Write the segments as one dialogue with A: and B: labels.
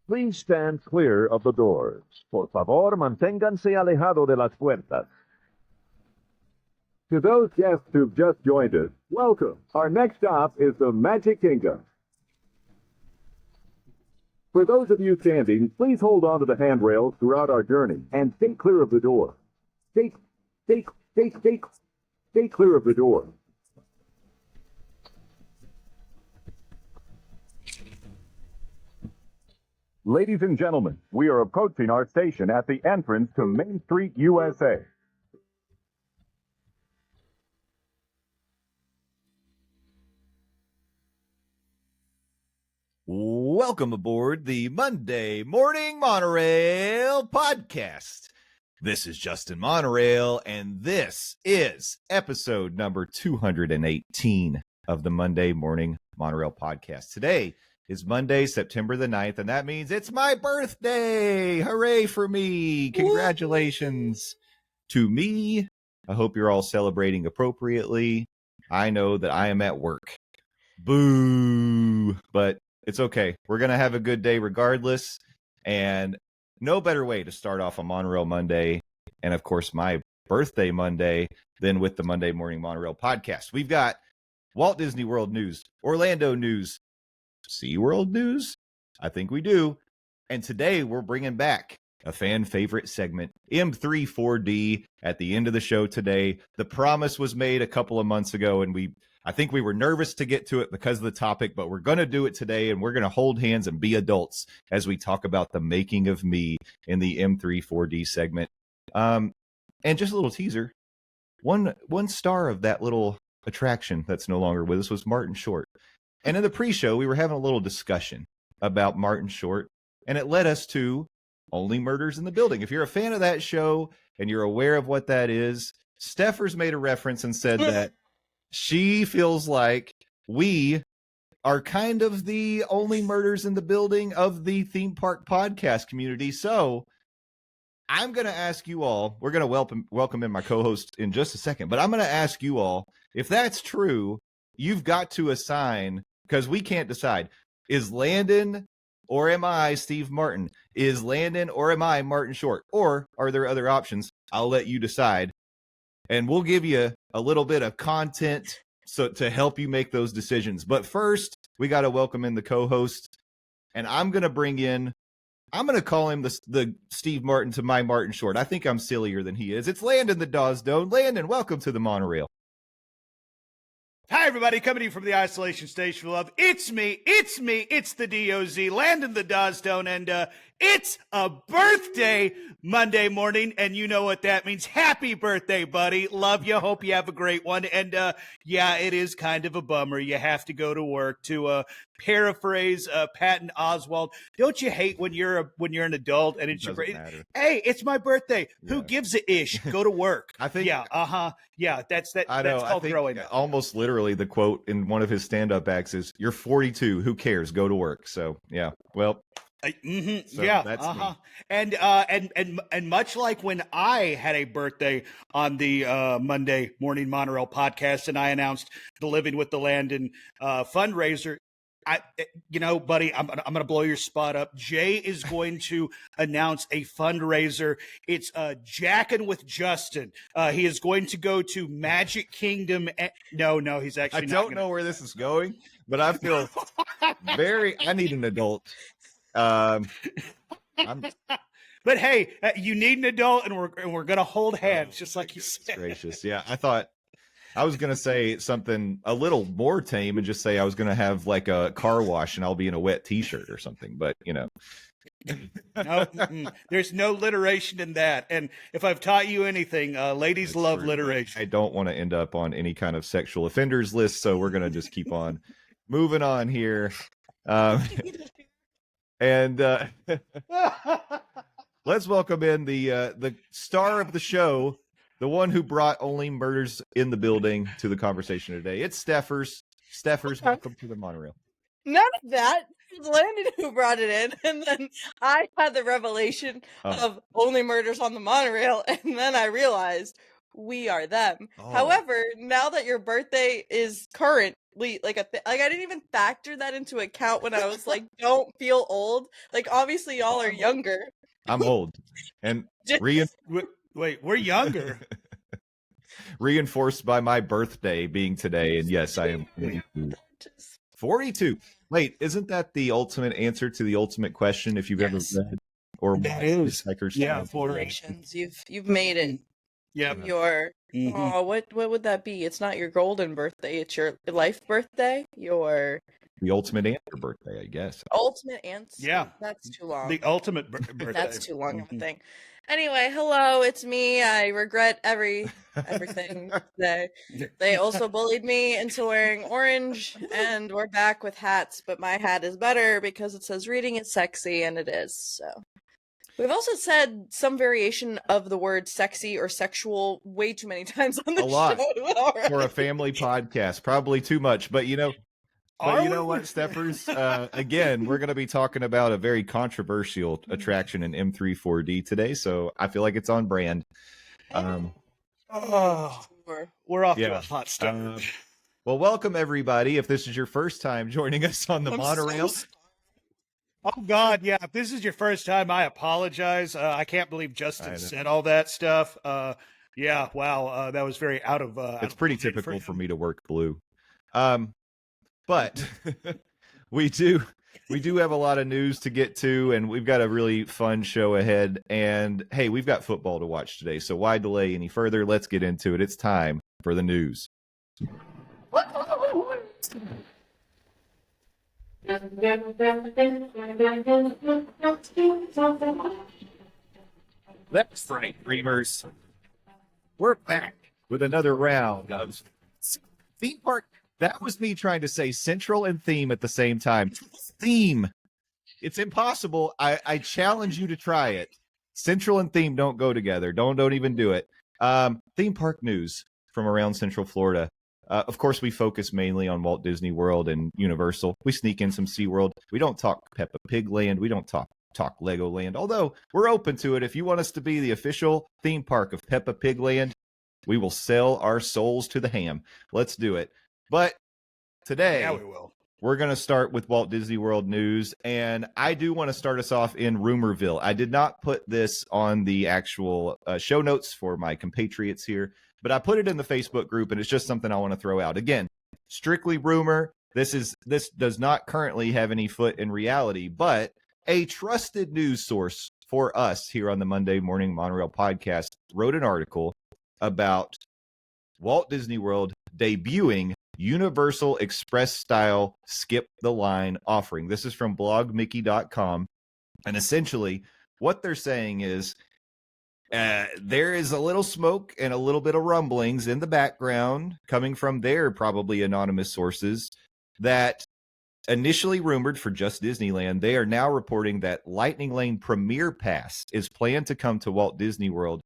A: Please stand clear of the doors. Por favor, manténganse alejado de las puertas. To those guests who've just joined us, welcome. Our next stop is the Magic Kingdom. For those of you standing, please hold on to the handrails throughout our journey and stay clear of the door. Stay clear of the door. Ladies and gentlemen, we are approaching our station at the entrance to Main Street, USA.
B: Welcome aboard the Monday Morning Monorail podcast. This is Justin Monorail, and this is episode number 218 of the Monday Morning Monorail podcast. Today is Monday, September the 9th, and that means it's my birthday. Hooray for me. Congratulations to me. I hope you're all celebrating appropriately. I know that I am at work. Boo. But it's okay. We're going to have a good day regardless. And no better way to start off a Monorail Monday, and of course my birthday Monday, than with the Monday Morning Monorail podcast. We've got Walt Disney World news, Orlando news, SeaWorld news. I think we do. And today we're bringing back a fan favorite segment, M3-4D, at the end of the show today. The promise was made a couple of months ago, and I think we were nervous to get to it because of the topic, but we're going to do it today, and we're going to hold hands and be adults as we talk about the making of me in the M3-4D segment. And just a little teaser, one star of that little attraction that's no longer with us was Martin Short. And in the pre-show, we were having a little discussion about Martin Short, and it led us to Only Murders in the Building. If you're a fan of that show and you're aware of what that is, Steffers made a reference and said that she feels like we are kind of the Only Murders in the Building of the theme park podcast community. So I'm going to ask you all, we're going to welcome in my co-host in just a second, but I'm going to ask you all, if that's true, you've got to assign, because we can't decide, is Landon or am I Steve Martin? Is Landon or am I Martin Short? Or are there other options? I'll let you decide. And we'll give you a little bit of content so to help you make those decisions. But first, we got to welcome in the co-host. And I'm going to call him the Steve Martin to my Martin Short. I think I'm sillier than he is. It's Landon the Dawsdone. Landon, welcome to the Monorail.
C: Hi, everybody, coming to you from the Isolation Station of Love. It's me, it's the DOZ, Landon the Dawsdone, and it's a birthday Monday morning, and you know what that means. Happy birthday, buddy. Love you. Hope you have a great one. And yeah, it is kind of a bummer. You have to go to work. To paraphrase Patton Oswalt, don't you hate when you're an adult and it's your birthday? Hey, it's my birthday. Yeah. Who gives a ish? Go to work.
B: I think.
C: Yeah. Yeah. That's called growing up.
B: Almost literally, the quote in one of his stand-up acts is, "You're 42. Who cares? Go to work." So yeah. Well.
C: So yeah, that's me. And much like when I had a birthday on the Monday Morning Monorail podcast, and I announced the Living with the Landon fundraiser. Buddy, I'm going to blow your spot up. Jay is going to announce a fundraiser. It's Jackin' with Justin. He is going to go to Magic Kingdom. No, he's actually not.
B: I don't know where this is going, but I feel I need an adult.
C: But hey, you need an adult, and we're gonna hold hands, just like you said.
B: Gracious, yeah. I thought I was gonna say something a little more tame and just say I was gonna have like a car wash and I'll be in a wet T-shirt or something. But
C: no, there's no alliteration in that. And if I've taught you anything, ladies That's love alliteration.
B: I don't want to end up on any kind of sexual offenders list, so we're gonna just keep on moving on here. And let's welcome in the star of the show, the one who brought Only Murders in the Building to the conversation today. It's Steffers. Steffers, welcome to the Monorail.
D: None of that. It's Landon who brought it in, and then I had the revelation of Only Murders on the Monorail, and then I realized we are them. However, now that your birthday is current, like I didn't even factor that into account when I was like, don't feel old. Like obviously y'all are younger.
B: I'm old. And
D: Just-
C: Wait, we're younger.
B: reinforced by my birthday being today. And yes, I am 42. 42. Wait, isn't that the ultimate answer to the ultimate question if you've ever read or
C: That
B: watched
C: is.
B: Hitchhiker's
C: Yeah,
B: Guide?
D: Congratulations. You've made it.
C: Yeah.
D: Your oh, what would that be? It's not your golden birthday, it's your life birthday. Your
B: The ultimate answer birthday, I guess.
D: ultimate answer.
C: Yeah.
D: That's too long.
C: The ultimate birthday.
D: That's too long of a thing. Anyway, hello, it's me. I regret everything today. They also bullied me into wearing orange, and we're back with hats, but my hat is better because it says reading is sexy, and it is. So we've also said some variation of the word sexy or sexual way too many times on the
B: A lot.
D: show already.
B: For a family podcast, probably too much. But you know what, Steffers? Again, we're going to be talking about a very controversial attraction in M3-4D today, so I feel like it's on brand.
C: We're off to a hot start.
B: Well, welcome everybody. If this is your first time joining us on the monorail,
C: Oh God, yeah. If this is your first time, I apologize. I can't believe Justin said all that stuff. Yeah, wow, that was very out of.
B: It's pretty typical for me to work blue. But we do have a lot of news to get to, and we've got a really fun show ahead. And hey, we've got football to watch today, so why delay any further? Let's get into it. It's time for the news. That's right, Dreamers. We're back with another round of theme park. That was me trying to say central and theme at the same time. Theme. It's impossible. I challenge you to try it. Central and theme don't go together. Don't even do it. Theme park news from around Central Florida. Of course, we focus mainly on Walt Disney World and Universal. We sneak in some SeaWorld. We don't talk Peppa Pig Land. We don't talk Legoland, although we're open to it. If you want us to be the official theme park of Peppa Pig Land, we will sell our souls to the ham. Let's do it. But today,
C: we will.
B: We're going to start with Walt Disney World news, and I do want to start us off in Rumorville. I did not put this on the actual show notes for my compatriots here, but I put it in the Facebook group, and it's just something I want to throw out. Again, strictly rumor. This does not currently have any foot in reality, but a trusted news source for us here on the Monday Morning Monorail podcast wrote an article about Walt Disney World debuting Universal Express style skip the line offering. This is from blogmickey.com. And essentially what they're saying is there is a little smoke and a little bit of rumblings in the background coming from their probably anonymous sources that initially rumored for just Disneyland. They are now reporting that Lightning Lane Premier Pass is planned to come to Walt Disney World.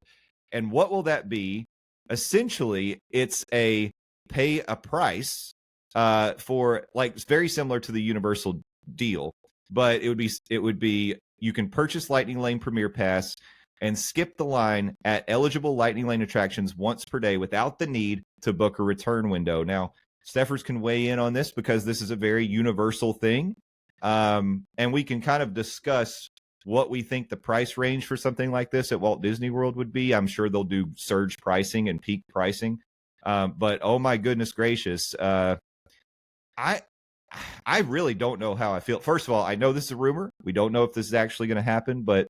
B: And what will that be? Essentially, it's a pay a price for, like, it's very similar to the Universal deal, but it would be you can purchase Lightning Lane Premier Pass and skip the line at eligible Lightning Lane attractions once per day without the need to book a return window. Now, Steffers can weigh in on this because this is a very universal thing, and we can kind of discuss what we think the price range for something like this at Walt Disney World would be. I'm sure they'll do surge pricing and peak pricing. But oh my goodness gracious, I really don't know how I feel. First of all, I know this is a rumor. We don't know if this is actually going to happen, but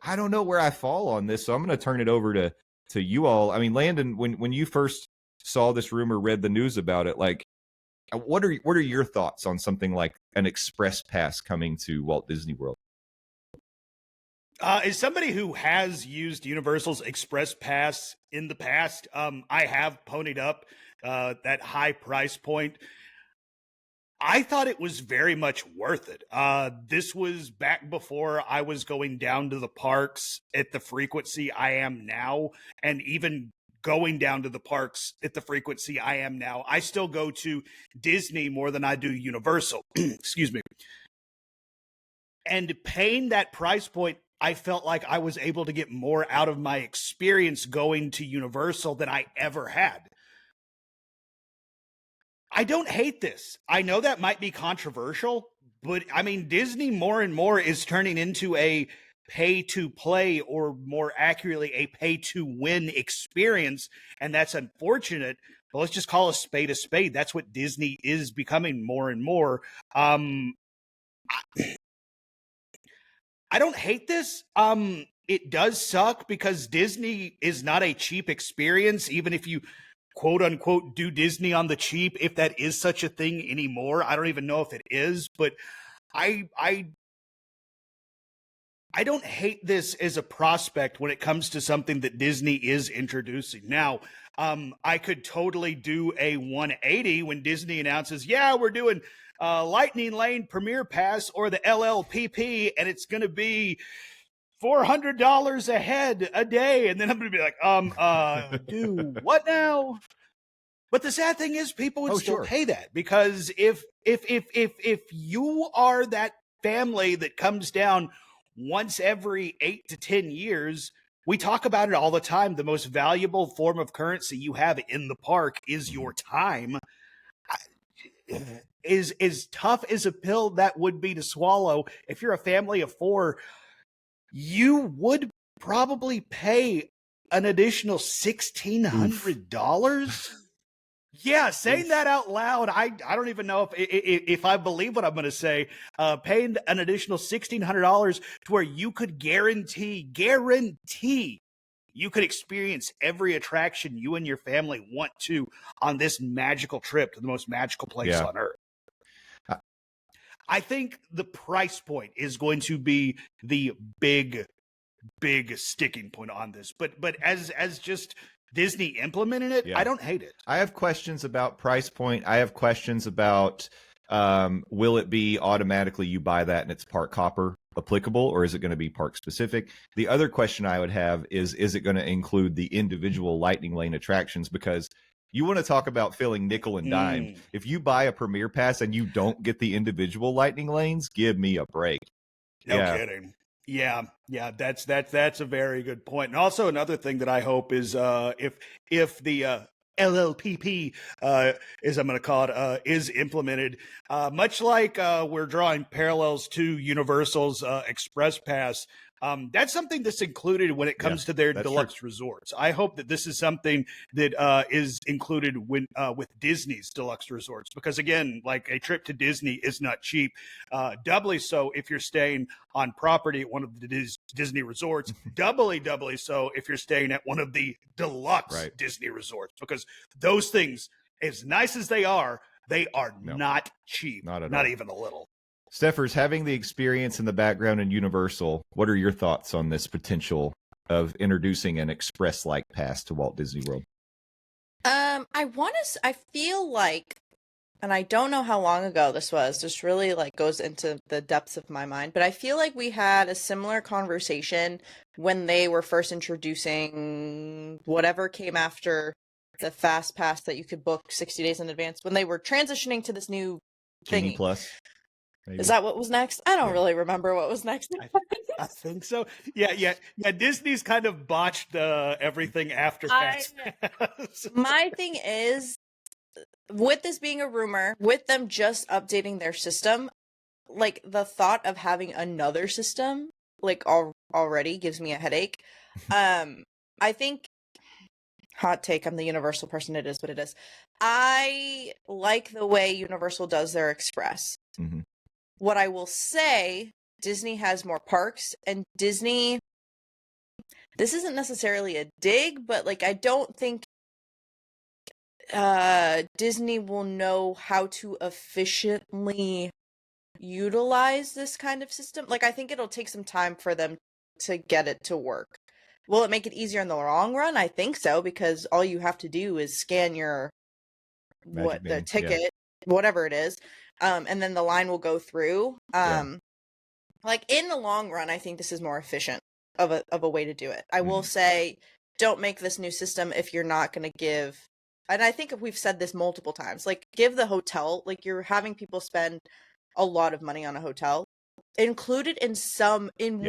B: I don't know where I fall on this. So I'm going to turn it over to you all. I mean, Landon, when you first saw this rumor, read the news about it, like, what are your thoughts on something like an express pass coming to Walt Disney World?
C: As somebody who has used Universal's Express Pass in the past, I have ponied up that high price point. I thought it was very much worth it. This was back before I was going down to the parks at the frequency I am now, and even going down to the parks at the frequency I am now. I still go to Disney more than I do Universal. Excuse me. And paying that price point, I felt like I was able to get more out of my experience going to Universal than I ever had. I don't hate this. I know that might be controversial, but I mean, Disney more and more is turning into a pay to play, or more accurately, a pay to win experience. And that's unfortunate. But let's just call a spade a spade. That's what Disney is becoming more and more. I don't hate this. It does suck because Disney is not a cheap experience, even if you quote unquote do Disney on the cheap, if that is such a thing anymore. I don't even know if it is, but I don't hate this as a prospect when it comes to something that Disney is introducing. Now, I could totally do a 180 when Disney announces, yeah, we're doing Lightning Lane Premier Pass or the LLPP, and it's going to be $400 a head a day. And then I'm going to be like, do what now? But the sad thing is people would still pay that, because if you are that family that comes down once every 8 to 10 years, we talk about it all the time. The most valuable form of currency you have in the park is your time. Is as tough as a pill that would be to swallow. If you're a family of 4, you would probably pay an additional $1,600. Yeah, saying that out loud, I don't even know if I believe what I'm going to say. Paying an additional $1,600 to where you could guarantee you could experience every attraction you and your family want to on this magical trip to the most magical place on earth. I think the price point is going to be the big sticking point on this. But as just Disney implementing it, I don't hate it.
B: I have questions about price point. I have questions about will it be automatically you buy that and it's park hopper applicable, or is it going to be park specific? The other question I would have is it going to include the individual Lightning Lane attractions? Because you want to talk about feeling nickel and dime. If you buy a Premier Pass and you don't get the individual Lightning Lanes, give me a break.
C: No kidding. Yeah, that's a very good point. And also another thing that I hope is if the LLPP, as I'm going to call it, is implemented, much like we're drawing parallels to Universal's Express Pass. That's something that's included when it comes to their deluxe resorts. I hope that this is something that is included with Disney's deluxe resorts, because again, like, a trip to Disney is not cheap. Doubly so if you're staying on property at one of the Disney resorts. doubly so if you're staying at one of the deluxe Disney resorts, because those things, as nice as they are not cheap. Not even a little.
B: Steffers, having the experience in the background in Universal, what are your thoughts on this potential of introducing an express-like pass to Walt Disney World?
D: I feel like, and I don't know how long ago this was, this really goes into the depths of my mind, but I feel like we had a similar conversation when they were first introducing whatever came after the Fast Pass that you could book 60 days in advance, when they were transitioning to this new
B: Genie
D: thingy.
B: Plus. Maybe.
D: Is that what was next? I don't really remember what was next.
C: I think so. Yeah. Disney's kind of botched everything after Fast Pass.
D: My thing is, with this being a rumor, with them just updating their system, the thought of having another system, already gives me a headache. I think, hot take, I'm the Universal person, it is what it is. I like the way Universal does their Express.
B: Mm-hmm.
D: What I will say, Disney has more parks, and Disney, this isn't necessarily a dig, but I don't think Disney will know how to efficiently utilize this kind of system. I think it'll take some time for them to get it to work. Will it make it easier in the long run? I think so, because all you have to do is scan your the ticket, whatever it is, and then the line will go through. In the long run, I think this is more efficient of a way to do it. I will say, don't make this new system if you're not going to give, and I think we've said this multiple times, give the hotel, you're having people spend a lot of money on a hotel, included in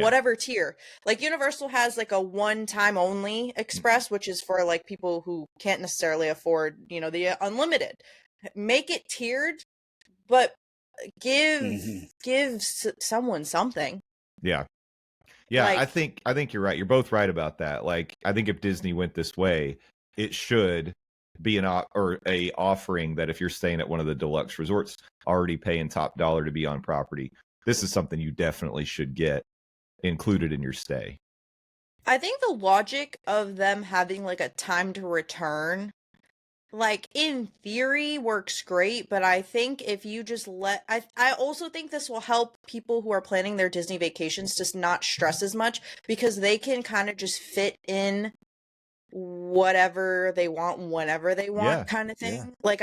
D: whatever tier. Universal has a one-time only express, which is for people who can't necessarily afford, the unlimited. make it tiered, but give someone something.
B: Yeah. Yeah,
D: Like,
B: I think you're right. You're both right about that. Like, I think if Disney went this way, it should be a offering that if you're staying at one of the deluxe resorts, already paying top dollar to be on property, this is something you definitely should get included in your stay.
D: I think the logic of them having like a time to return, like in theory works great, but I think if you just I also think this will help people who are planning their Disney vacations just not stress as much, because they can kind of just fit in whatever they want whenever they want, kind of thing. Like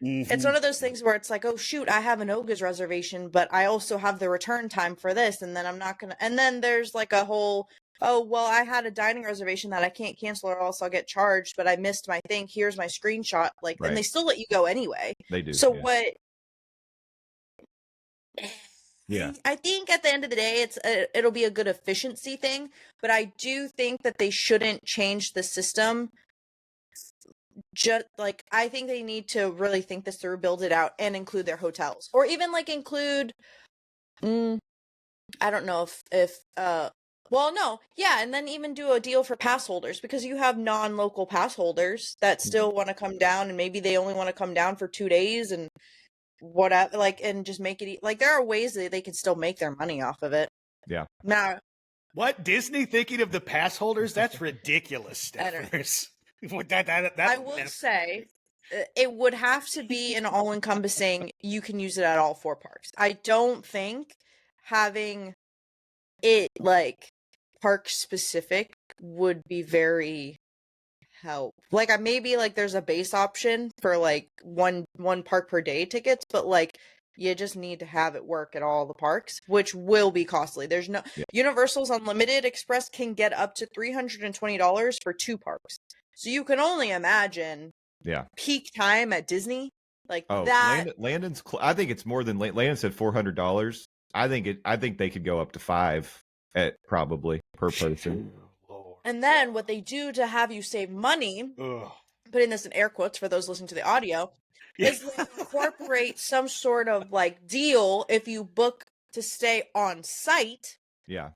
D: it's one of those things where it's like, oh shoot, I have an Oga's reservation, but I also have the return time for this, and then I'm not gonna, and then there's like a whole, oh well, I had a dining reservation that I can't cancel or else I'll get charged, but I missed my thing, here's my screenshot, like, and they still let you go anyway.
B: They do.
D: So
B: yeah.
D: what
B: Yeah.
D: I think at the end of the day, it'll be a good efficiency thing, but I do think that they shouldn't change the system. Just like, I think they need to really think this through, build it out, and include their hotels, or even like include, I don't know if well, no, yeah, and then even do a deal for pass holders, because you have non-local pass holders that still want to come down, and maybe they only want to come down for 2 days and whatever, like, and just make it like, there are ways that they can still make their money off of it.
B: Yeah.
D: Now,
C: what, Disney thinking of the pass holders? That's ridiculous.
D: I will say it would have to be an all-encompassing, you can use it at all 4 parks. I don't think having it like park specific would be very help. Like, maybe like there's a base option for like one park per day tickets, but like you just need to have it work at all the parks, which will be costly. There's no Universal's Unlimited Express can get up to $320 for 2 parks. So you can only imagine peak time at Disney, like that.
B: Landon's I think it's more than Landon said $400. I think they could go up to $5 at probably per person.
D: And then what they do to have you save money, putting this in air quotes for those listening to the audio, is they incorporate some sort of like deal if you book to stay on site.
B: Yeah.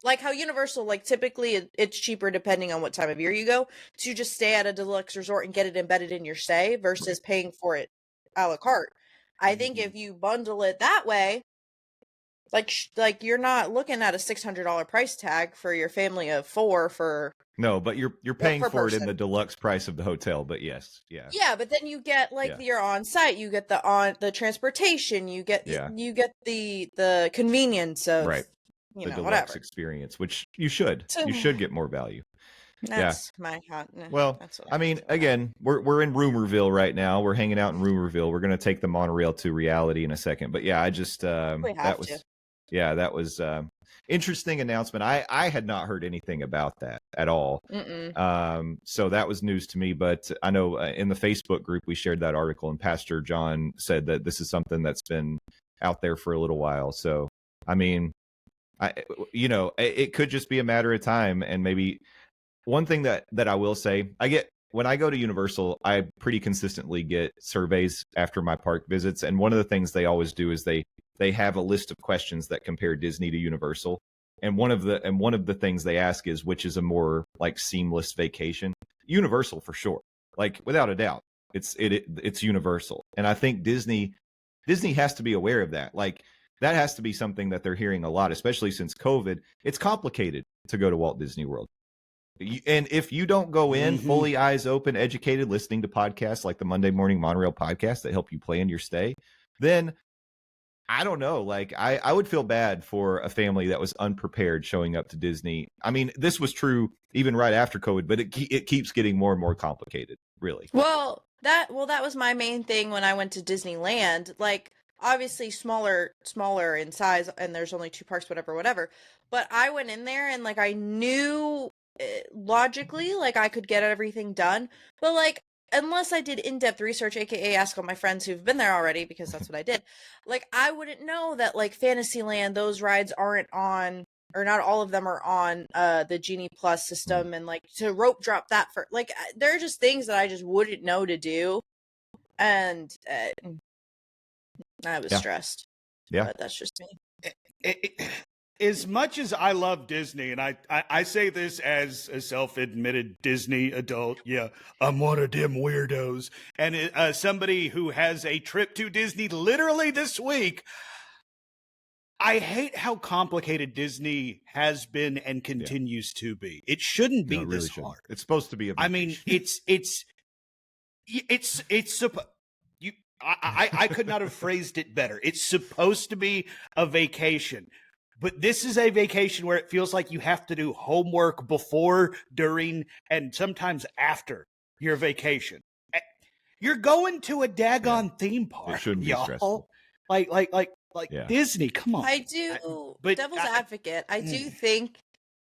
D: Like how Universal, like typically it's cheaper depending on what time of year you go to just stay at a deluxe resort and get it embedded in your stay versus paying for it a la carte. I think if you bundle it that way, like you're not looking at a $600 price tag for your family of 4 for.
B: No, but you're paying for
D: person.
B: it in the deluxe price of the hotel. But yes,
D: yeah. But then you get like your on site, you get the transportation, you get the convenience of
B: the deluxe experience, which you should get more value.
D: That's my hot.
B: Well, I mean, again, we're in Rumorville right now. We're hanging out in Rumorville. We're going to take the monorail to reality in a second. But yeah, I just that was interesting announcement. I had not heard anything about that at all. So that was news to me. But I know in the Facebook group we shared that article, and Pastor John said that this is something that's been out there for a little while. So I mean, it could just be a matter of time. And maybe one thing that I will say, when I go to Universal, I pretty consistently get surveys after my park visits. And one of the things they always do is they have a list of questions that compare Disney to Universal. And one of the things they ask is, which is a more like seamless vacation? Universal for sure. Like without a doubt, it's Universal. And I think Disney has to be aware of that. Like that has to be something that they're hearing a lot, especially since COVID. It's complicated to go to Walt Disney World. And if you don't go in fully eyes open, educated, listening to podcasts like the Monday Morning Monorail podcast that help you plan your stay, then I don't know. Like I would feel bad for a family that was unprepared showing up to Disney. I mean, this was true even right after COVID, but it keeps getting more and more complicated, really.
D: Well, that was my main thing when I went to Disneyland. Like, obviously smaller in size, and there's only 2 parks, whatever. But I went in there and like I knew logically like I could get everything done, but like unless I did in-depth research, aka ask all my friends who've been there already, because that's what I did, like I wouldn't know that like Fantasyland, those rides aren't on, or not all of them are on the Genie Plus system, and like to rope drop that for like there are just things that I just wouldn't know to do. and I was stressed.
B: Yeah.
D: But that's just me.
C: As much as I love Disney, and I say this as a self-admitted Disney adult, yeah, I'm one of them weirdos, and somebody who has a trip to Disney literally this week, I hate how complicated Disney has been and continues to be. It shouldn't be this hard.
B: It's supposed to be a vacation.
C: I mean, I could not have phrased it better. It's supposed to be a vacation. But this is a vacation where it feels like you have to do homework before, during, and sometimes after your vacation. You're going to a daggone theme park.
B: It shouldn't be stressful.
C: Like Disney, come on.
D: I do, devil's advocate, I do think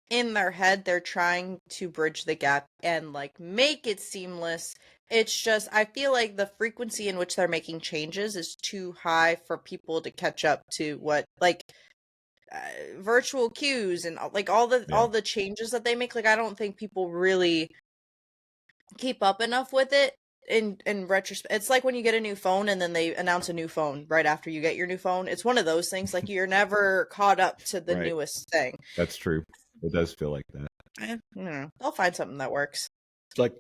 D: in their head they're trying to bridge the gap and like make it seamless. It's just, I feel like the frequency in which they're making changes is too high for people to catch up to what, like, virtual queues and like all the changes that they make. Like, I don't think people really keep up enough with it in retrospect. It's like when you get a new phone and then they announce a new phone right after you get your new phone. It's one of those things, like you're never caught up to the newest thing.
B: That's true. It does feel like that.
D: I don't know. They'll find something that works.
C: It's like,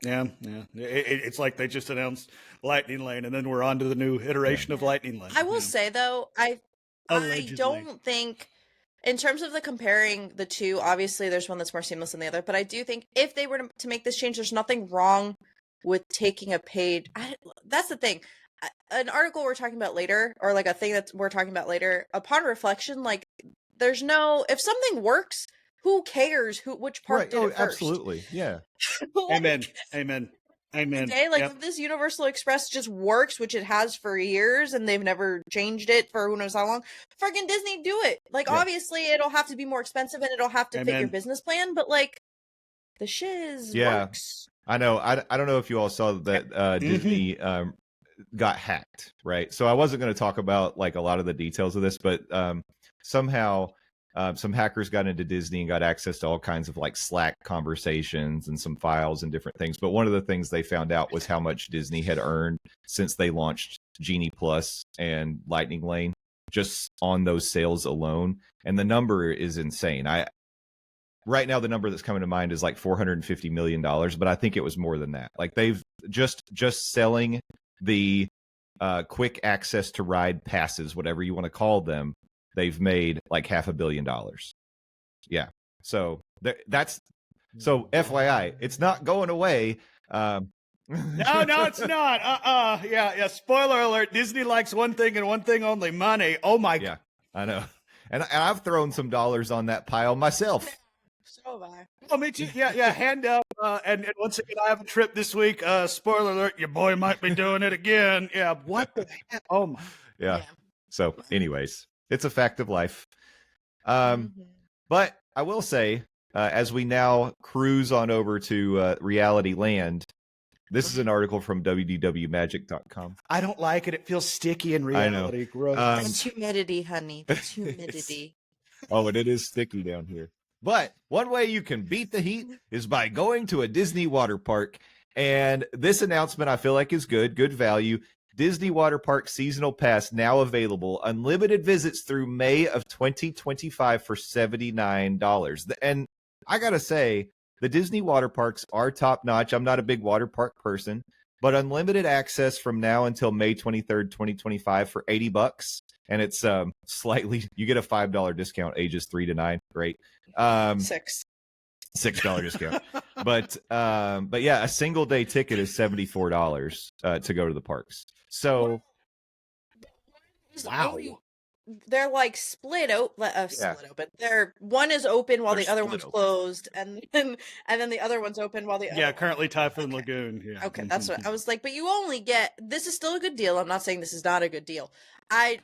C: it's like they just announced Lightning Lane, and then we're on to the new iteration of Lightning Lane.
D: I will say though, I don't think, in terms of the comparing the two, obviously there's one that's more seamless than the other, but I do think if they were to make this change, there's nothing wrong with taking a paid. That's the thing. An article we're talking about later, or like a thing that we're talking about later, upon reflection, like there's no, if something works, who cares which part did it first?
B: Absolutely. Yeah.
C: Amen.
D: Okay, like if this Universal Express just works, which it has for years, and they've never changed it for who knows how long, friggin' Disney, do it. Like, obviously, it'll have to be more expensive and it'll have to fit your business plan, but like, the shiz works.
B: I know. I don't know if you all saw that Disney got hacked, right? So I wasn't going to talk about like a lot of the details of this, but somehow some hackers got into Disney and got access to all kinds of like Slack conversations and some files and different things. But one of the things they found out was how much Disney had earned since they launched Genie Plus and Lightning Lane, just on those sales alone. And the number is insane. Right now, the number that's coming to mind is like $450 million, but I think it was more than that. Like they've just selling the quick access to ride passes, whatever you want to call them, they've made like $500 million. Yeah. So that's, so FYI, it's not going away.
C: No, it's not. Yeah. Spoiler alert. Disney likes one thing and one thing only: money. Oh my God.
B: Yeah, I know. And I've thrown some dollars on that pile myself.
D: So have I.
C: Oh, me too. Yeah. Hand up. And once again, I have a trip this week. Spoiler alert: your boy might be doing it again. Yeah. What the heck? Oh my.
B: Yeah. So, anyways, it's a fact of life. But I will say, as we now cruise on over to Reality Land, this is an article from wdwmagic.com.
C: I don't like it. It feels sticky in reality.
B: I know.
C: Gross.
D: It's humidity, honey. It's humidity.
B: And it is sticky down here. But one way you can beat the heat is by going to a Disney water park. And this announcement I feel like is good value. Disney Water Park Seasonal Pass now available. Unlimited visits through May of 2025 for $79. And I got to say, the Disney water parks are top notch. I'm not a big water park person, but unlimited access from now until May 23rd, 2025 for $80. And it's slightly, you get a $5 discount ages 3 to 9. Great.
D: $6
B: discount. But yeah, a single day ticket is $74 to go to the parks. So
C: wow.
D: They're like split open. They're one is open while the other one's closed, and then the other one's open while the other
C: currently Typhoon Lagoon. Yeah.
D: Okay, that's what I was like. But you only get, this is still a good deal. I'm not saying this is not a good deal. I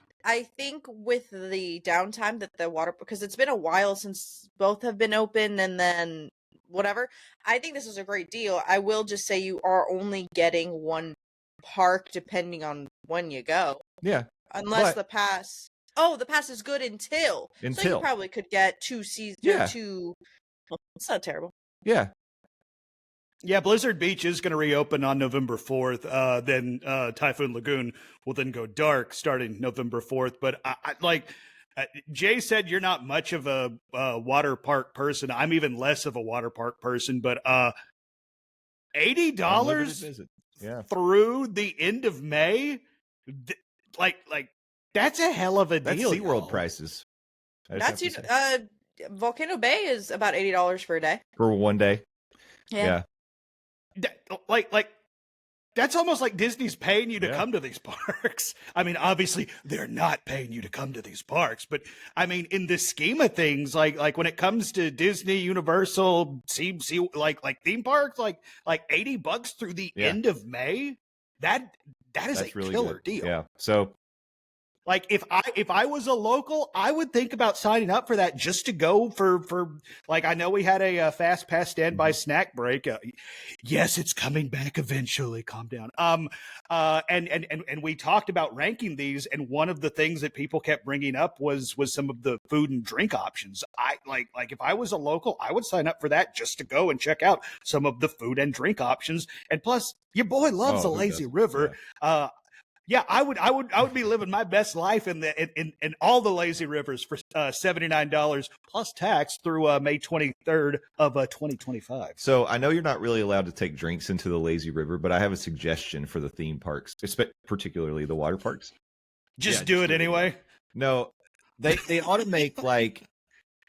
D: think with the downtime that the water, because it's been a while since both have been open, and then whatever, I think this is a great deal. I will just say you are only getting one park depending on when you go.
B: Yeah.
D: Unless the pass. Oh, the pass is good until. So you probably could get 2 seasons. Yeah. Well, it's not terrible.
B: Yeah.
C: Yeah, Blizzard Beach is going to reopen on November 4th. Then Typhoon Lagoon will then go dark starting November 4th. But Jay said, you're not much of a water park person. I'm even less of a water park person. But $80 through the end of May, that's a hell of a deal.
B: That's SeaWorld prices.
D: That's Volcano Bay is about $80 for a day.
B: For one day.
D: Yeah.
C: That's almost like Disney's paying you to come to these parks. I mean, obviously they're not paying you to come to these parks, but I mean, in the scheme of things, like when it comes to Disney, Universal, like theme parks, like $80 through the end of May, that's a really killer deal.
B: Yeah. So,
C: like if I was a local, I would think about signing up for that just to go for like, I know we had a fast pass standby snack break. Yes, it's coming back eventually. Calm down. And we talked about ranking these, and one of the things that people kept bringing up was some of the food and drink options. I like if I was a local, I would sign up for that just to go and check out some of the food and drink options. And plus, your boy loves the lazy river. Yeah, I would be living my best life in all the lazy rivers for $79 plus tax through May 23rd of 2025.
B: So I know you're not really allowed to take drinks into the lazy river, but I have a suggestion for the theme parks, particularly the water parks.
C: Just do it anyway.
B: No, they ought to make like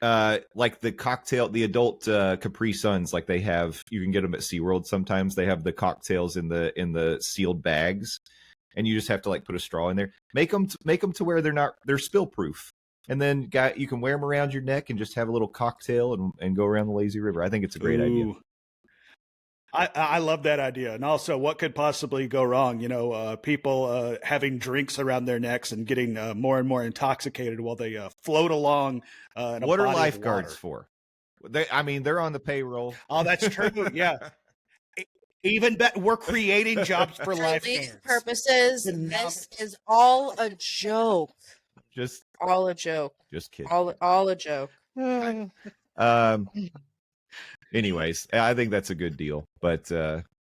B: the cocktail, the adult Capri Suns, like they have. You can get them at SeaWorld sometimes. They have the cocktails in the sealed bags. And you just have to like put a straw in there. Make them to where they're spill proof, and then you can wear them around your neck and just have a little cocktail and go around the lazy river. I think it's a great idea.
C: I love that idea. And also, what could possibly go wrong? You know, people having drinks around their necks and getting more and more intoxicated while they float along.
B: What are lifeguards for? They're on the payroll.
C: Oh, that's true. Yeah. Even better, we're creating jobs for lifeguards.
D: Purposes. This is all a joke.
B: Just kidding.
D: All a joke.
B: Anyways, I think that's a good deal. But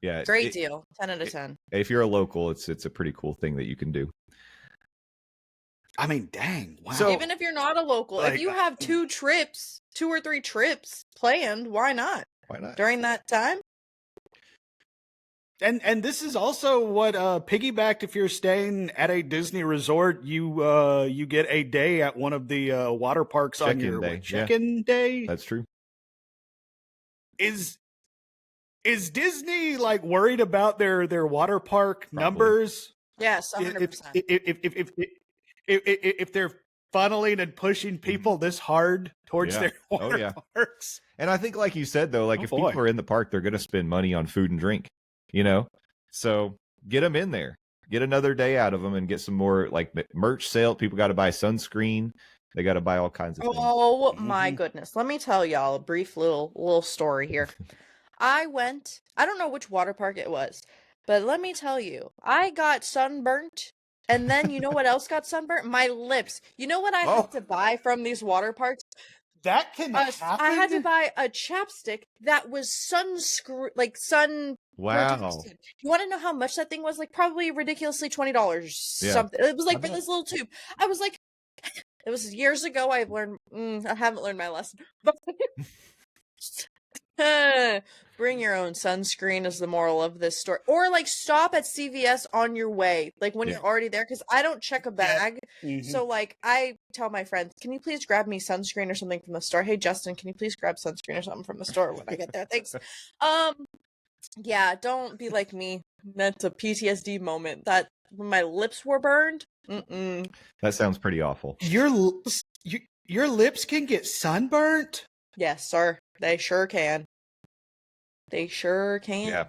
B: yeah,
D: great deal. 10 out of 10.
B: If you're a local, it's a pretty cool thing that you can do.
C: I mean, dang! Wow.
D: So even if you're not a local, if you have 2 or 3 trips planned, why not?
B: Why not
D: during that time?
C: And this is also what piggybacked. If you're staying at a Disney resort, you get a day at one of the water parks on your check-in day.
B: That's true.
C: Is Disney like worried about their water park numbers?
D: Yes, 100%.
C: If they're funneling and pushing people this hard towards their water parks.
B: And I think, like you said, though, like if people are in the park, they're going to spend money on food and drink. You know, so get them in there, get another day out of them, and get some more like merch sale. People got to buy sunscreen. They got to buy all kinds of things.
D: Oh my goodness. Let me tell y'all a brief little story here. I don't know which water park it was, but let me tell you, I got sunburnt. And then you know what else got sunburnt? My lips. You know what I had to buy from these water parks?
C: That can happen.
D: I had to buy a chapstick that was sun.
B: Wow.
D: Protected. You want to know how much that thing was? Like probably ridiculously $20 something. It was like for this little tube. I was like, it was years ago. I haven't learned my lesson. Bring your own sunscreen is the moral of this story. Or like stop at CVS on your way, like when you're already there, because I don't check a bag. So like I tell my friends, can you please grab me sunscreen or something from the store? Hey Justin, can you please grab sunscreen or something from the store when I get there? Thanks. Yeah, don't be like me. That's a PTSD moment. That when my lips were burned.
B: That sounds pretty awful.
C: Your lips can get sunburnt?
D: Yes, sir. They sure can. They sure can.
B: Yeah.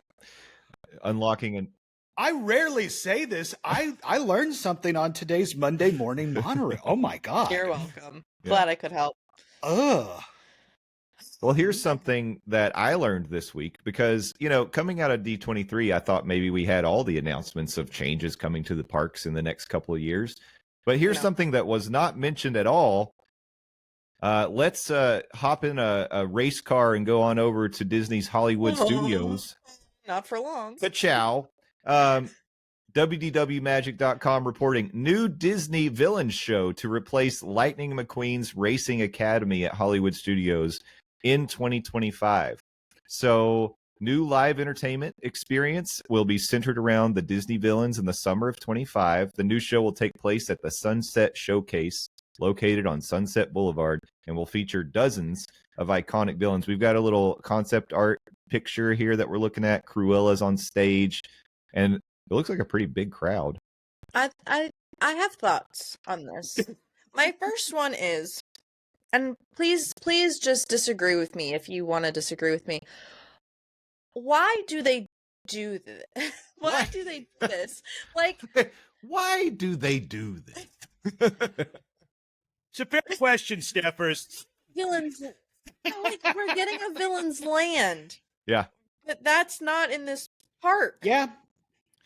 B: Unlocking an.
C: I rarely say this. I learned something on today's Monday Morning Monorail. Oh my God.
D: You're welcome. Glad I could help.
C: Ugh.
B: Well, here's something that I learned this week because, you know, coming out of D23, I thought maybe we had all the announcements of changes coming to the parks in the next couple of years. But here's something that was not mentioned at all. Let's hop in a race car and go on over to Disney's Hollywood Studios.
D: Not for long.
B: Ka-chow. WDWMagic.com reporting new Disney villain show to replace Lightning McQueen's Racing Academy at Hollywood Studios in 2025. So, new live entertainment experience will be centered around the Disney villains in the summer of 25. The new show will take place at the Sunset Showcase, located on Sunset Boulevard, and will feature dozens of iconic villains. We've got a little concept art picture here that we're looking at. Cruella's on stage, and it looks like a pretty big crowd.
D: I have thoughts on this. My first one is, and please just disagree with me if you want to disagree with me. Why do they do this? Why do they do this? Like,
B: why do they do this?
C: It's a fair question, Steffers.
D: Villains, like, we're getting a villain's land.
B: Yeah.
D: But that's not in this park.
C: Yeah.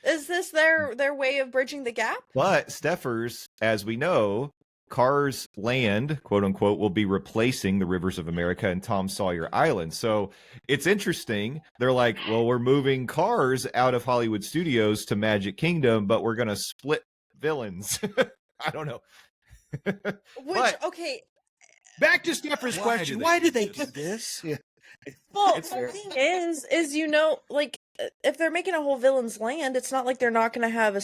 D: Is this their way of bridging the gap?
B: But Steffers, as we know, Cars Land, quote unquote, will be replacing the Rivers of America and Tom Sawyer Island. So it's interesting. They're like, well, we're moving Cars out of Hollywood Studios to Magic Kingdom, but we're going to split villains. I don't know.
D: Okay.
C: Back to Steffers' question. Why do they do this? Yeah.
D: Well, the thing is, like, if they're making a whole villain's land, it's not like they're not going to have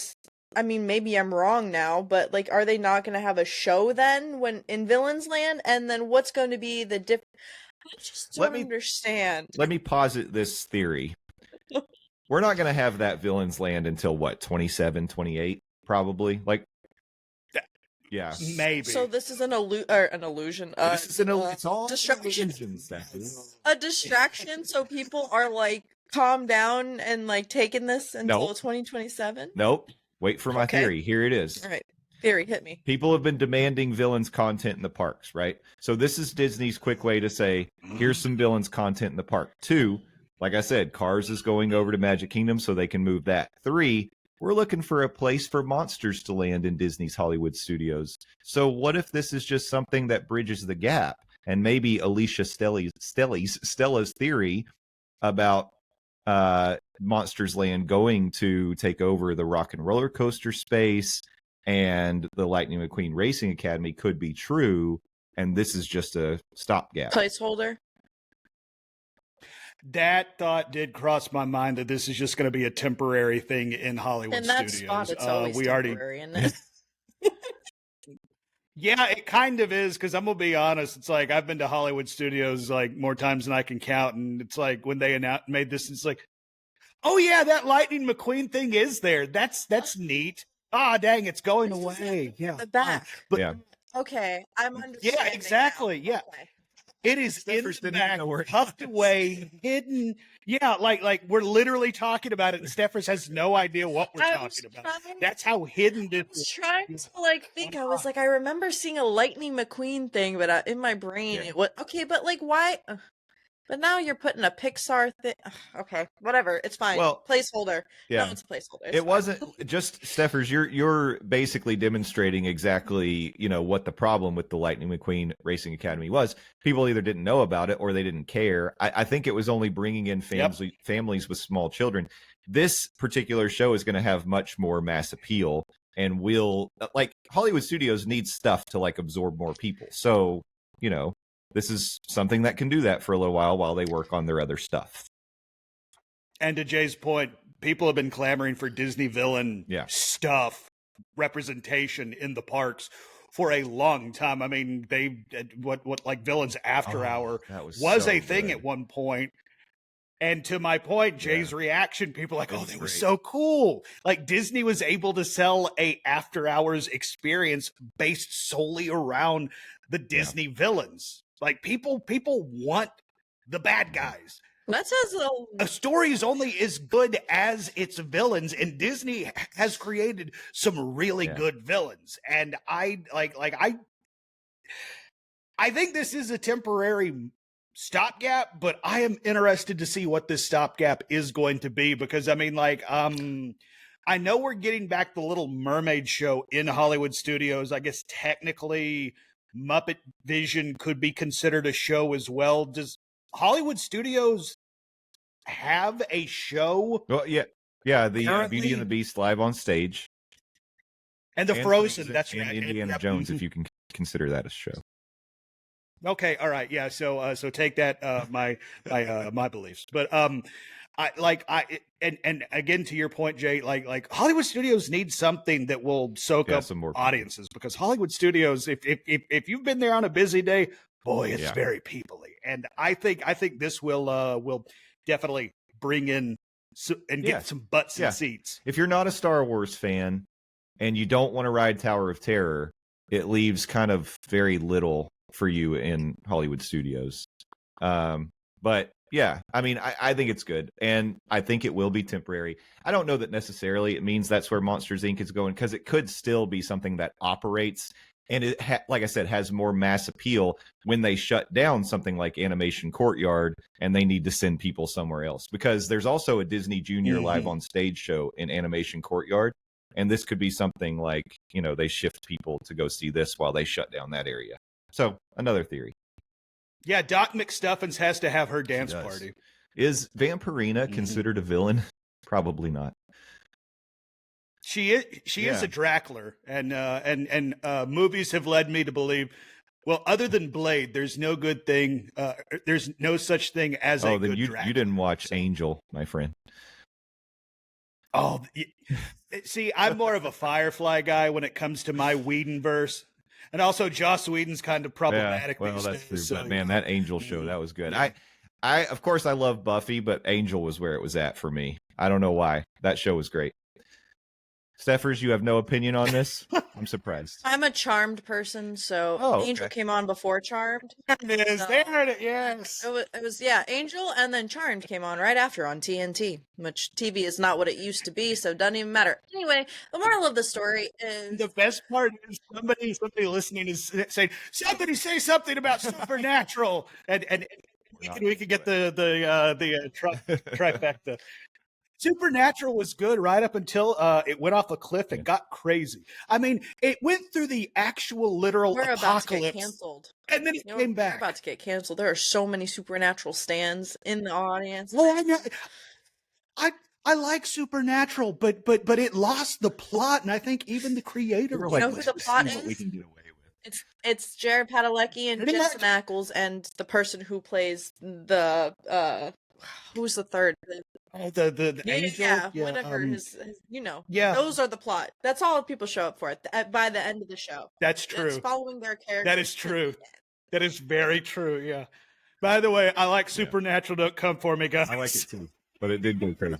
D: I mean, maybe I'm wrong now, but, like, are they not going to have a show then when in Villain's Land? And then what's going to be the I just don't understand.
B: Let me posit this theory. We're not going to have that Villain's Land until, what, 27, 28, probably? Like, yeah.
C: Maybe.
D: So this is an illusion.
B: This is it's all
D: distraction.
B: illusions.
D: A distraction so people are, like, calm down and, like, taking this until 2027?
B: Nope. Wait for my theory. Here it is.
D: All right. Theory, hit me.
B: People have been demanding villains content in the parks, right? So this is Disney's quick way to say, here's some villains content in the park. 2, like I said, Cars is going over to Magic Kingdom so they can move that. 3, we're looking for a place for monsters to land in Disney's Hollywood Studios. So what if this is just something that bridges the gap? And maybe Alicia Stella's theory about Monsters Land going to take over the Rock and Roller Coaster space and the Lightning McQueen Racing Academy could be true, and this is just a stopgap.
D: Placeholder?
C: That thought did cross my mind that this is just going to be a temporary thing in Hollywood
D: in that
C: Studios.
D: Spot, it's always temporary, isn't it?
C: Yeah, it kind of is, because I'm going to be honest. It's like I've been to Hollywood Studios like more times than I can count, and it's like when they made this, it's like, oh yeah, that Lightning McQueen thing is there. That's neat. Ah, dang, it's going away. Yeah,
D: the back.
C: But,
B: yeah.
D: Okay, I'm understanding.
C: Yeah, exactly.
D: Now.
C: Yeah.
D: Okay.
C: It is in the back, tucked away, hidden. Yeah, like we're literally talking about it, and Steffers has no idea what we're talking about. That's how hidden this is.
D: I was trying to, like, think. I was like, I remember seeing a Lightning McQueen thing, but in my brain, it was okay. But, like, why? But now you're putting a Pixar thing. Okay, whatever. It's fine.
B: Well,
D: placeholder.
B: Yeah,
D: no, it's a placeholder.
B: It wasn't just Steffers. You're basically demonstrating exactly what the problem with the Lightning McQueen Racing Academy was. People either didn't know about it or they didn't care. I think it was only bringing in families with small children. This particular show is going to have much more mass appeal, and will Hollywood Studios needs stuff to absorb more people. So this is something that can do that for a little while they work on their other stuff.
C: And to Jay's point, people have been clamoring for Disney villain stuff, representation in the parks for a long time. I mean, they Villains After Hour was so a thing at one point. And to my point, Jay's reaction, people are like, that was so cool. Like, Disney was able to sell a after hours experience based solely around the Disney villains. Like, people want the bad guys.
D: That says
C: a story is only as good as its villains, and Disney has created some really good villains. And I think this is a temporary stopgap, but I am interested to see what this stopgap is going to be, because I know we're getting back the Little Mermaid show in Hollywood Studios. I guess technically Muppet Vision could be considered a show as well. Does Hollywood Studios have a show?
B: Well, yeah, the
C: Currently?
B: Beauty and the Beast live on stage,
C: And the Frozen, that's
B: and
C: right.
B: Indiana
C: Yep.
B: Jones, if you can consider that a show.
C: Okay, all right, yeah. So take that my beliefs, but and again to your point, Jay, like Hollywood Studios need something that will soak up
B: some more people.
C: audiences, because Hollywood Studios, if you've been there on a busy day, boy, it's very peoply, and I think this will definitely bring in get some butts and seats.
B: If you're not a Star Wars fan and you don't want to ride Tower of Terror, it leaves kind of very little for you in Hollywood Studios. But yeah, I mean, I think it's good, and I think it will be temporary. I don't know that necessarily it means that's where Monsters Inc. is going, because it could still be something that operates, and it, like I said, has more mass appeal when they shut down something like Animation Courtyard and they need to send people somewhere else. Because there's also a Disney Junior live on stage show in Animation Courtyard, and this could be something like, they shift people to go see this while they shut down that area. So, another theory.
C: Yeah, Doc McStuffins has to have her dance party.
B: Is Vampirina considered a villain? Probably not.
C: She is a Drackler, and movies have led me to believe, well, other than Blade, there's no good thing. There's no such thing as a good Dracula.
B: You didn't watch Angel, my friend.
C: Oh, see, I'm more of a Firefly guy when it comes to my Whedonverse. And also, Joss Whedon's kind of problematic.
B: Yeah, well, that's true. So, but man, that Angel show, that was good. I of course I love Buffy, but Angel was where it was at for me. I don't know why. That show was great. Steffers, you have no opinion on this? I'm surprised.
D: I'm a Charmed person, so Angel came on before Charmed.
C: It is there, yes.
D: It was Angel, and then Charmed came on right after on TNT, which TV is not what it used to be, so it doesn't even matter. Anyway, the moral of the story is...
C: The best part is somebody listening is saying, somebody say something about Supernatural, and we could get the trifecta. Supernatural was good right up until it went off a cliff and got crazy. I mean, it went through the actual literal apocalypse.
D: About to get canceled.
C: And then it came back.
D: We're about to get canceled. There are so many Supernatural stands in the audience.
C: Well, I know. I like Supernatural, but it lost the plot, and I think even the creator.
D: You know who the plot is?
B: What we can get away with.
D: It's Jared Padalecki and Jensen Ackles and the person who plays the who's the third?
C: The angel?
D: Yeah, whatever his those are the plot. That's all people show up for by the end of the show.
C: That's true.
D: It's following their character.
C: That is true. That is very true, yeah. By the way, I like Supernatural. Don't come for me, guys.
B: I like it too, but it did go crazy.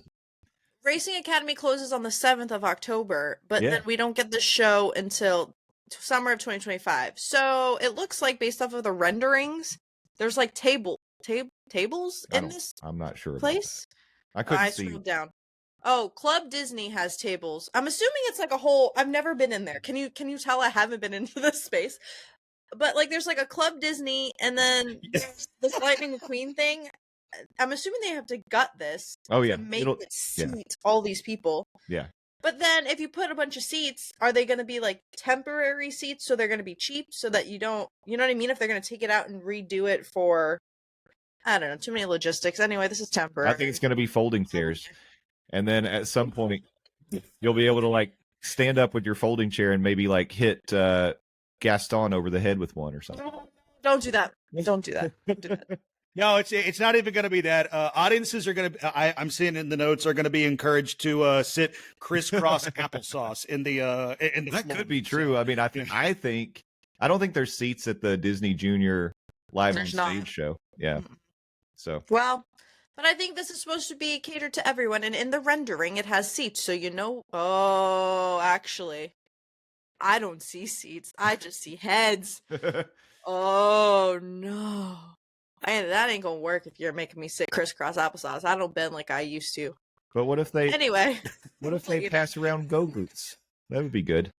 D: Racing Academy closes on the 7th of October, but then we don't get the show until summer of 2025. So it looks like, based off of the renderings, there's like tables in this
B: I'm not sure
D: place.
B: I couldn't
D: I
B: see.
D: scrolled down. Oh, Club Disney has tables. I'm assuming it's like a whole... I've never been in there. Can you tell I haven't been into this space? But like, there's like a Club Disney, and then this Lightning McQueen thing. I'm assuming they have to gut this.
B: Oh yeah,
D: to make it seat all these people.
B: Yeah.
D: But then, if you put a bunch of seats, are they going to be like temporary seats? So they're going to be cheap, so that you don't... You know what I mean? If they're going to take it out and redo it for... I don't know, too many logistics. Anyway, this is temporary.
B: I think it's going to be folding chairs. And then at some point, you'll be able to like stand up with your folding chair and maybe like hit Gaston over the head with one or something.
D: Don't do that. Don't do that. Don't do that.
C: No, it's not even going to be that. Audiences are going to... I'm seeing in the notes, are going to be encouraged to sit crisscross applesauce in the
B: That could be true. I mean, I don't think there's seats at the Disney Junior live on stage show. Yeah. So
D: well, but I think this is supposed to be catered to everyone, and in the rendering it has seats, so oh, actually, I don't see seats, I just see heads. Oh no, that ain't gonna work if you're making me sit crisscross applesauce. I don't bend like I used to.
B: But what if they
D: what if
B: they pass around Go-Gurts? That would be good.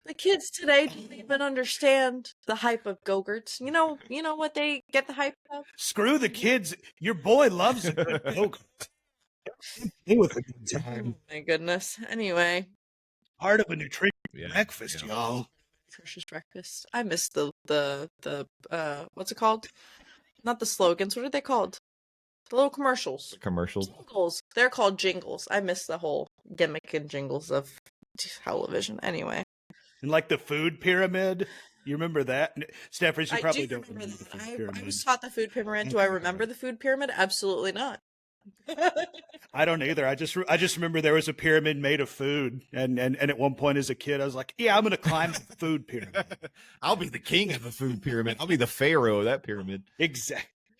D: The kids today don't even understand the hype of Go-Gurts. You know what they get the hype of?
C: Screw the kids. Your boy loves a good Go-Gurt. It was a good time.
D: Oh, my goodness. Anyway.
C: Part of a nutritious breakfast, y'all.
D: nutritious breakfast. I miss the what's it called? Not the slogans. What are they called? The little commercials.
B: Commercials.
D: Jingles. They're called jingles. I miss the whole gimmick and jingles of television. Anyway.
C: And like the food pyramid. You remember that? Steffers, you probably don't
D: remember
C: remember the
D: that.
C: food pyramid.
D: I was taught the food pyramid. Do I remember the food pyramid? Absolutely not.
C: I don't either. I just remember there was a pyramid made of food, and at one point as a kid, I was like, "Yeah, I'm going to climb the food pyramid.
B: I'll be the king of the food pyramid. I'll be the pharaoh of that pyramid."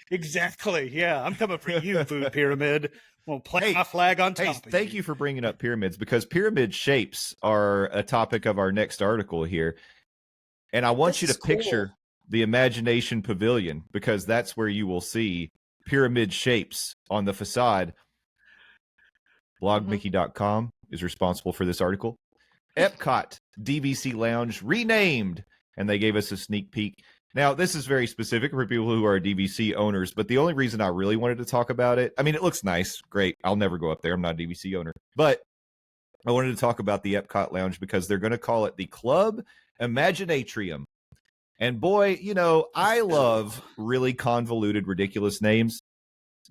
C: Exactly. Yeah, I'm coming for you, food pyramid. Well, plant my flag on top.
B: Thank you for bringing up pyramids, because pyramid shapes are a topic of our next article here, and I want you to picture the Imagination Pavilion, because that's where you will see pyramid shapes on the facade. Blogmickey.com is responsible for this article. Epcot DVC Lounge renamed, and they gave us a sneak peek. Now, this is very specific for people who are DVC owners, but the only reason I really wanted to talk about it, I mean, it looks nice, great. I'll never go up there. I'm not a DVC owner. But I wanted to talk about the Epcot Lounge because they're going to call it the Club Imaginatrium. And boy, you know, I love really convoluted, ridiculous names.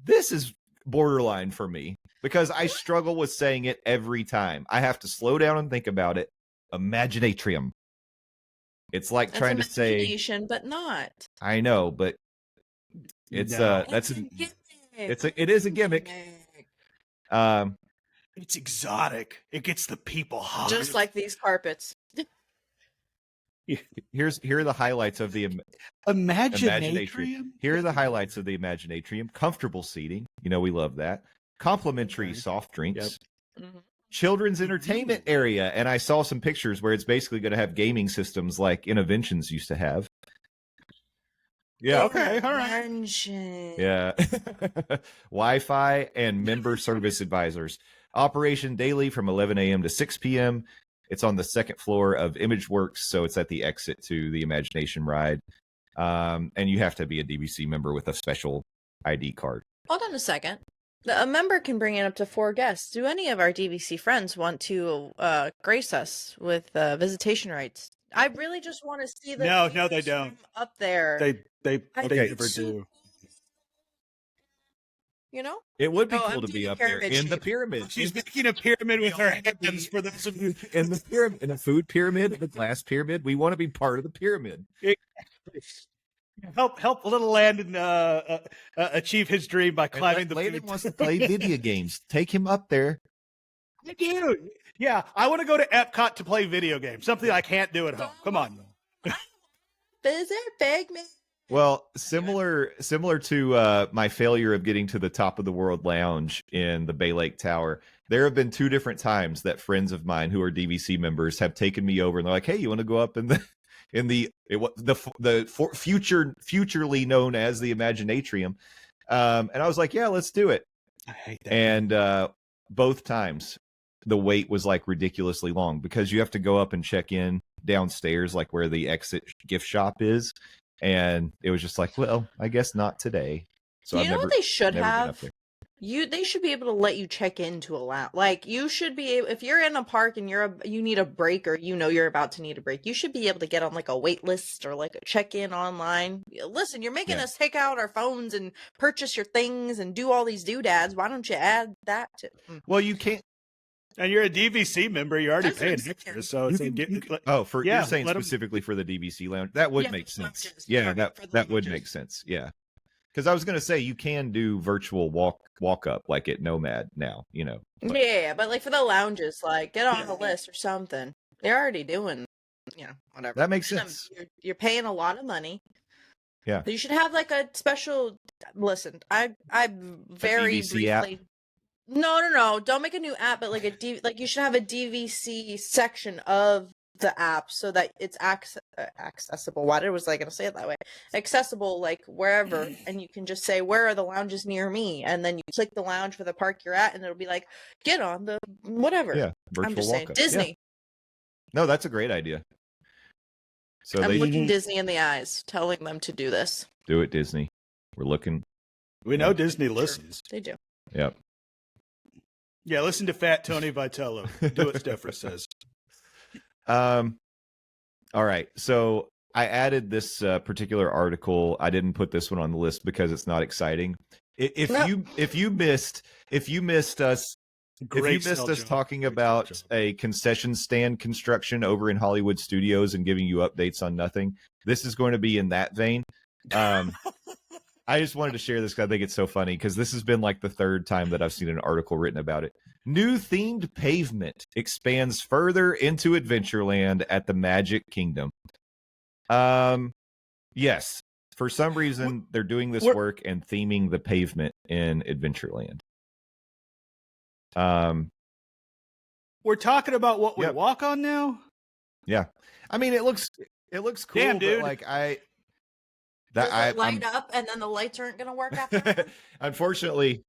B: This is borderline for me because I struggle with saying it every time. I have to slow down and think about it. Imaginatrium. It's like
D: that's
B: trying to say
D: imagination, but not.
B: I know, but it's it is a gimmick.
C: It's exotic. It gets the people hot.
D: Just like these carpets.
B: Here are the highlights of the
C: Imaginatrium.
B: Here are the highlights of the Imaginatrium. Comfortable seating. You know, we love that. Complimentary soft drinks.
C: Yep.
D: Mm-hmm.
B: Children's entertainment area. And I saw some pictures where it's basically going to have gaming systems like Innoventions used to have. Yeah.
C: Okay. All right.
B: Yeah. Wi-Fi and member service advisors. Operation daily from 11 a.m. to 6 p.m. It's on the second floor of ImageWorks, so it's at the exit to the Imagination ride. And you have to be a DVC member with a special ID card.
D: Hold on a second. A member can bring in up to 4 guests. Do any of our DVC friends want to grace us with visitation rights? I really just want to see the
C: No, they don't.
D: Up there.
C: They never do.
D: You know?
B: It would be cool to be up there in the pyramid.
C: She's making a pyramid with her hands for those of you
B: in the pyramid, in a food pyramid, in a glass pyramid. We want to be part of the pyramid.
C: Help little Landon achieve his dream by climbing the
B: Landon
C: food.
B: wants to play video games. Take him up there.
C: I do. Yeah, I want to go to Epcot to play video games. Something I can't do at home. Come on.
D: Visit Pavement.
B: Well, similar to my failure of getting to the Top of the World Lounge in the Bay Lake Tower, there have been 2 different times that friends of mine who are DVC members have taken me over and they're like, "Hey, you want to go up in the futurely known as the Imaginatrium?" And I was like, "Yeah, let's do it."
C: I hate that.
B: And both times the wait was like ridiculously long because you have to go up and check in downstairs, like where the exit gift shop is. And it was just like, well, I guess not today. So
D: you know what they should have? They should be able to let you check into a lounge. Like you should be able, if you're in a park and you need a break or you know you're about to need a break, you should be able to get on like a wait list or like a check in online. Listen, you're making us take out our phones and purchase your things and do all these doodads. Why don't you add that to?
B: Well, you can't.
C: And you're a DVC member, you're already paying extra. So you're
B: saying specifically for the DVC lounge, that would make sense. Yeah, that would make sense. Yeah, because I was going to say you can do virtual walk up like at Nomad now, you know. But.
D: Yeah, but like for the lounges, like get on the list or something. They're already doing, whatever.
B: That makes sense.
D: You're paying a lot of money.
B: Yeah,
D: you should have like a special. Listen, I very briefly.
B: App.
D: No. Don't make a new app, but like you should have a DVC section of the app so that it's accessible. Why was I going to say it that way? Accessible, like wherever, and you can just say, "Where are the lounges near me?" And then you click the lounge for the park you're at, and it'll be like, "Get on the whatever."
B: Yeah, virtual
D: I'm just saying,
B: walk-up.
D: Disney.
B: Yeah. No, that's a great idea. So
D: I'm looking Disney in the eyes, telling them to do this.
B: Do it, Disney. We're looking.
C: We know Disney listens.
D: They do.
B: Yep.
C: Yeah, listen to Fat Tony Vitello. Do what Steffers says.
B: All All right. So I added this particular article. I didn't put this one on the list because it's not exciting. If you missed us talking about a concession stand construction over in Hollywood Studios and giving you updates on nothing, this is going to be in that vein. I just wanted to share this because I think it's so funny because this has been like the third time that I've seen an article written about it. New themed pavement expands further into Adventureland at the Magic Kingdom. Yes, for some reason they're doing this work and theming the pavement in Adventureland.
C: We're talking about what we walk on now.
B: Yeah, I mean it looks cool.
C: Damn, dude.
B: But like
D: Does it light up and then the lights aren't going to work after that?
B: Unfortunately,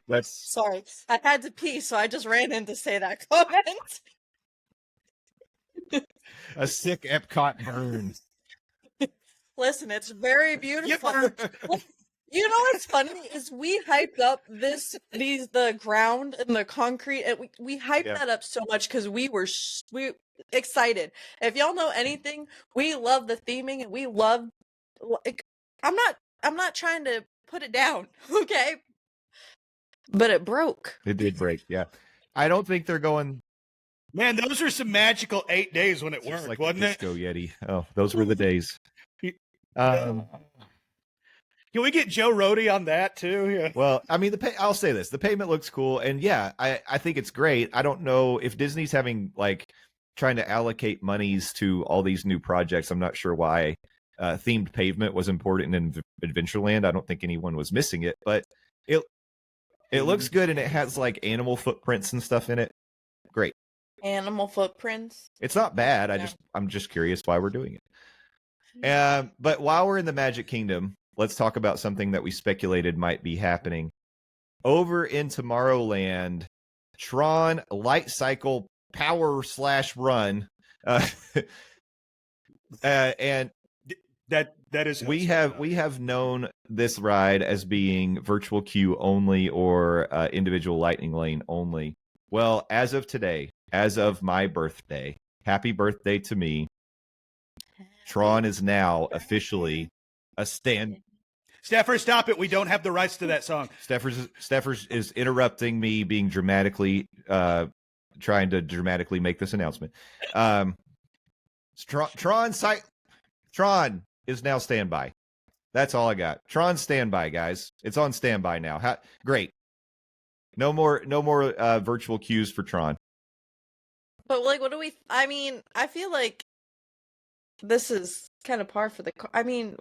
B: that's...
D: Sorry. I had to pee, so I just ran in to say that comment.
B: A sick Epcot burn.
D: Listen, it's very beautiful. You know what's funny is we hyped up the ground and the concrete, and we hyped that up so much because we were excited. If y'all know anything, we love the theming and we love. Like, I'm not trying to put it down, okay? But it broke.
B: It did break, yeah. I don't think they're going.
C: Man, those were some magical 8 days when it worked,
B: like
C: wasn't it?
B: Disco Yeti. Oh, those were the days.
C: Can we get Joe Rohde on that too? Yeah.
B: Well, I mean, I'll say this: the pavement looks cool, and yeah, I think it's great. I don't know if Disney's having trying to allocate monies to all these new projects. I'm not sure why themed pavement was important in Adventureland. I don't think anyone was missing it, but it looks good, and it has like animal footprints and stuff in it. Great.
D: Animal footprints.
B: It's not bad. I'm just curious why we're doing it. But while we're in the Magic Kingdom, let's talk about something that we speculated might be happening. Over in Tomorrowland, Tron Light Cycle Power/Run. And
C: that is
B: we have known this ride as being virtual queue only or individual lightning lane only. Well, as of today, as of my birthday, happy birthday to me, Tron is now officially a stand.
C: Steffer, stop it. We don't have the rights to that song.
B: Steffers is interrupting me being trying to dramatically make this announcement. Tron is now standby. That's all I got. Tron standby, guys. It's on standby now. Great. No more virtual queues for Tron.
D: But what do we? I mean, I feel like this is kind of par for the. I mean,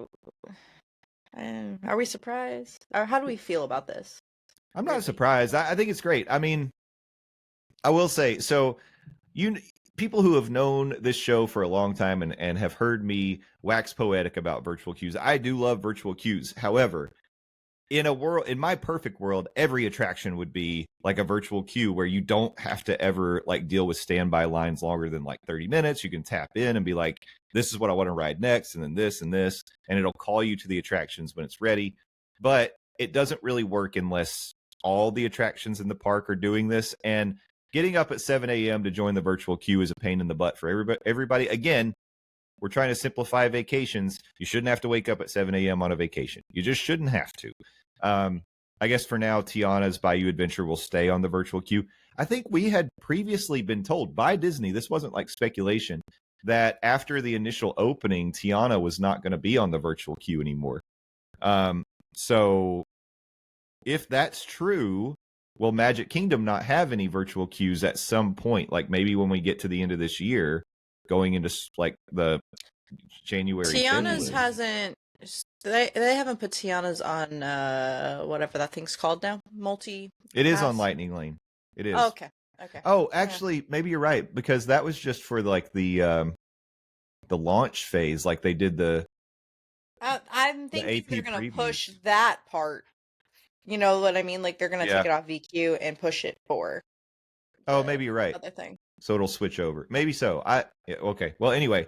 D: are we surprised? Or how do we feel about this?
B: I'm not surprised. I think it's great. I mean, I will say, so people who have known this show for a long time and have heard me wax poetic about virtual queues, I do love virtual queues. However, in my perfect world, every attraction would be like a virtual queue where you don't have to ever deal with standby lines longer than 30 minutes. You can tap in and be like, this is what I want to ride next, and then this and this, and it'll call you to the attractions when it's ready. But it doesn't really work unless all the attractions in the park are doing this. And getting up at 7 a.m. to join the virtual queue is a pain in the butt for everybody. Again, we're trying to simplify vacations. You shouldn't have to wake up at 7 a.m. on a vacation. You just shouldn't have to. I guess for now, Tiana's Bayou Adventure will stay on the virtual queue. I think we had previously been told by Disney, this wasn't speculation, that after the initial opening, Tiana was not going to be on the virtual queue anymore. So if that's true, will Magic Kingdom not have any virtual queues at some point? Maybe when we get to the end of this year, going into the January.
D: Tiana's hasn't. They haven't put Tiana's on whatever that thing's called now.
B: It is on Lightning Lane. It is.
D: Oh, okay.
B: Oh, actually, maybe you're right, because that was just for the launch phase. They did the.
D: I'm thinking they're gonna push that part. You know what I mean? They're gonna take it off VQ and push it for.
B: Oh, maybe you're right.
D: Other thing.
B: So it'll switch over. Maybe so. Okay. Well, anyway.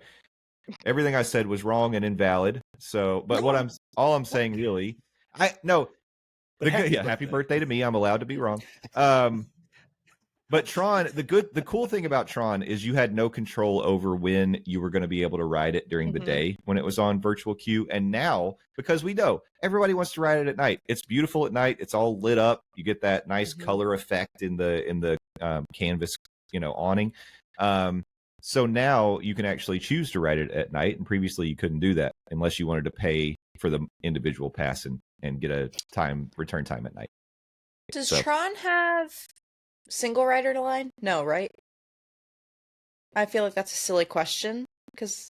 B: Everything I said was wrong and invalid. So, but all I'm saying really, happy birthday to me. I'm allowed to be wrong. But But Tron, the cool thing about Tron is you had no control over when you were going to be able to ride it during the day when it was on virtual queue. And now, because we know everybody wants to ride it at night, it's beautiful at night. It's all lit up. You get that nice color effect in the canvas, awning. So now you can actually choose to ride it at night, and previously you couldn't do that unless you wanted to pay for the individual pass and get a return time at night.
D: Does Tron have single rider line? No, right? I feel like that's a silly question because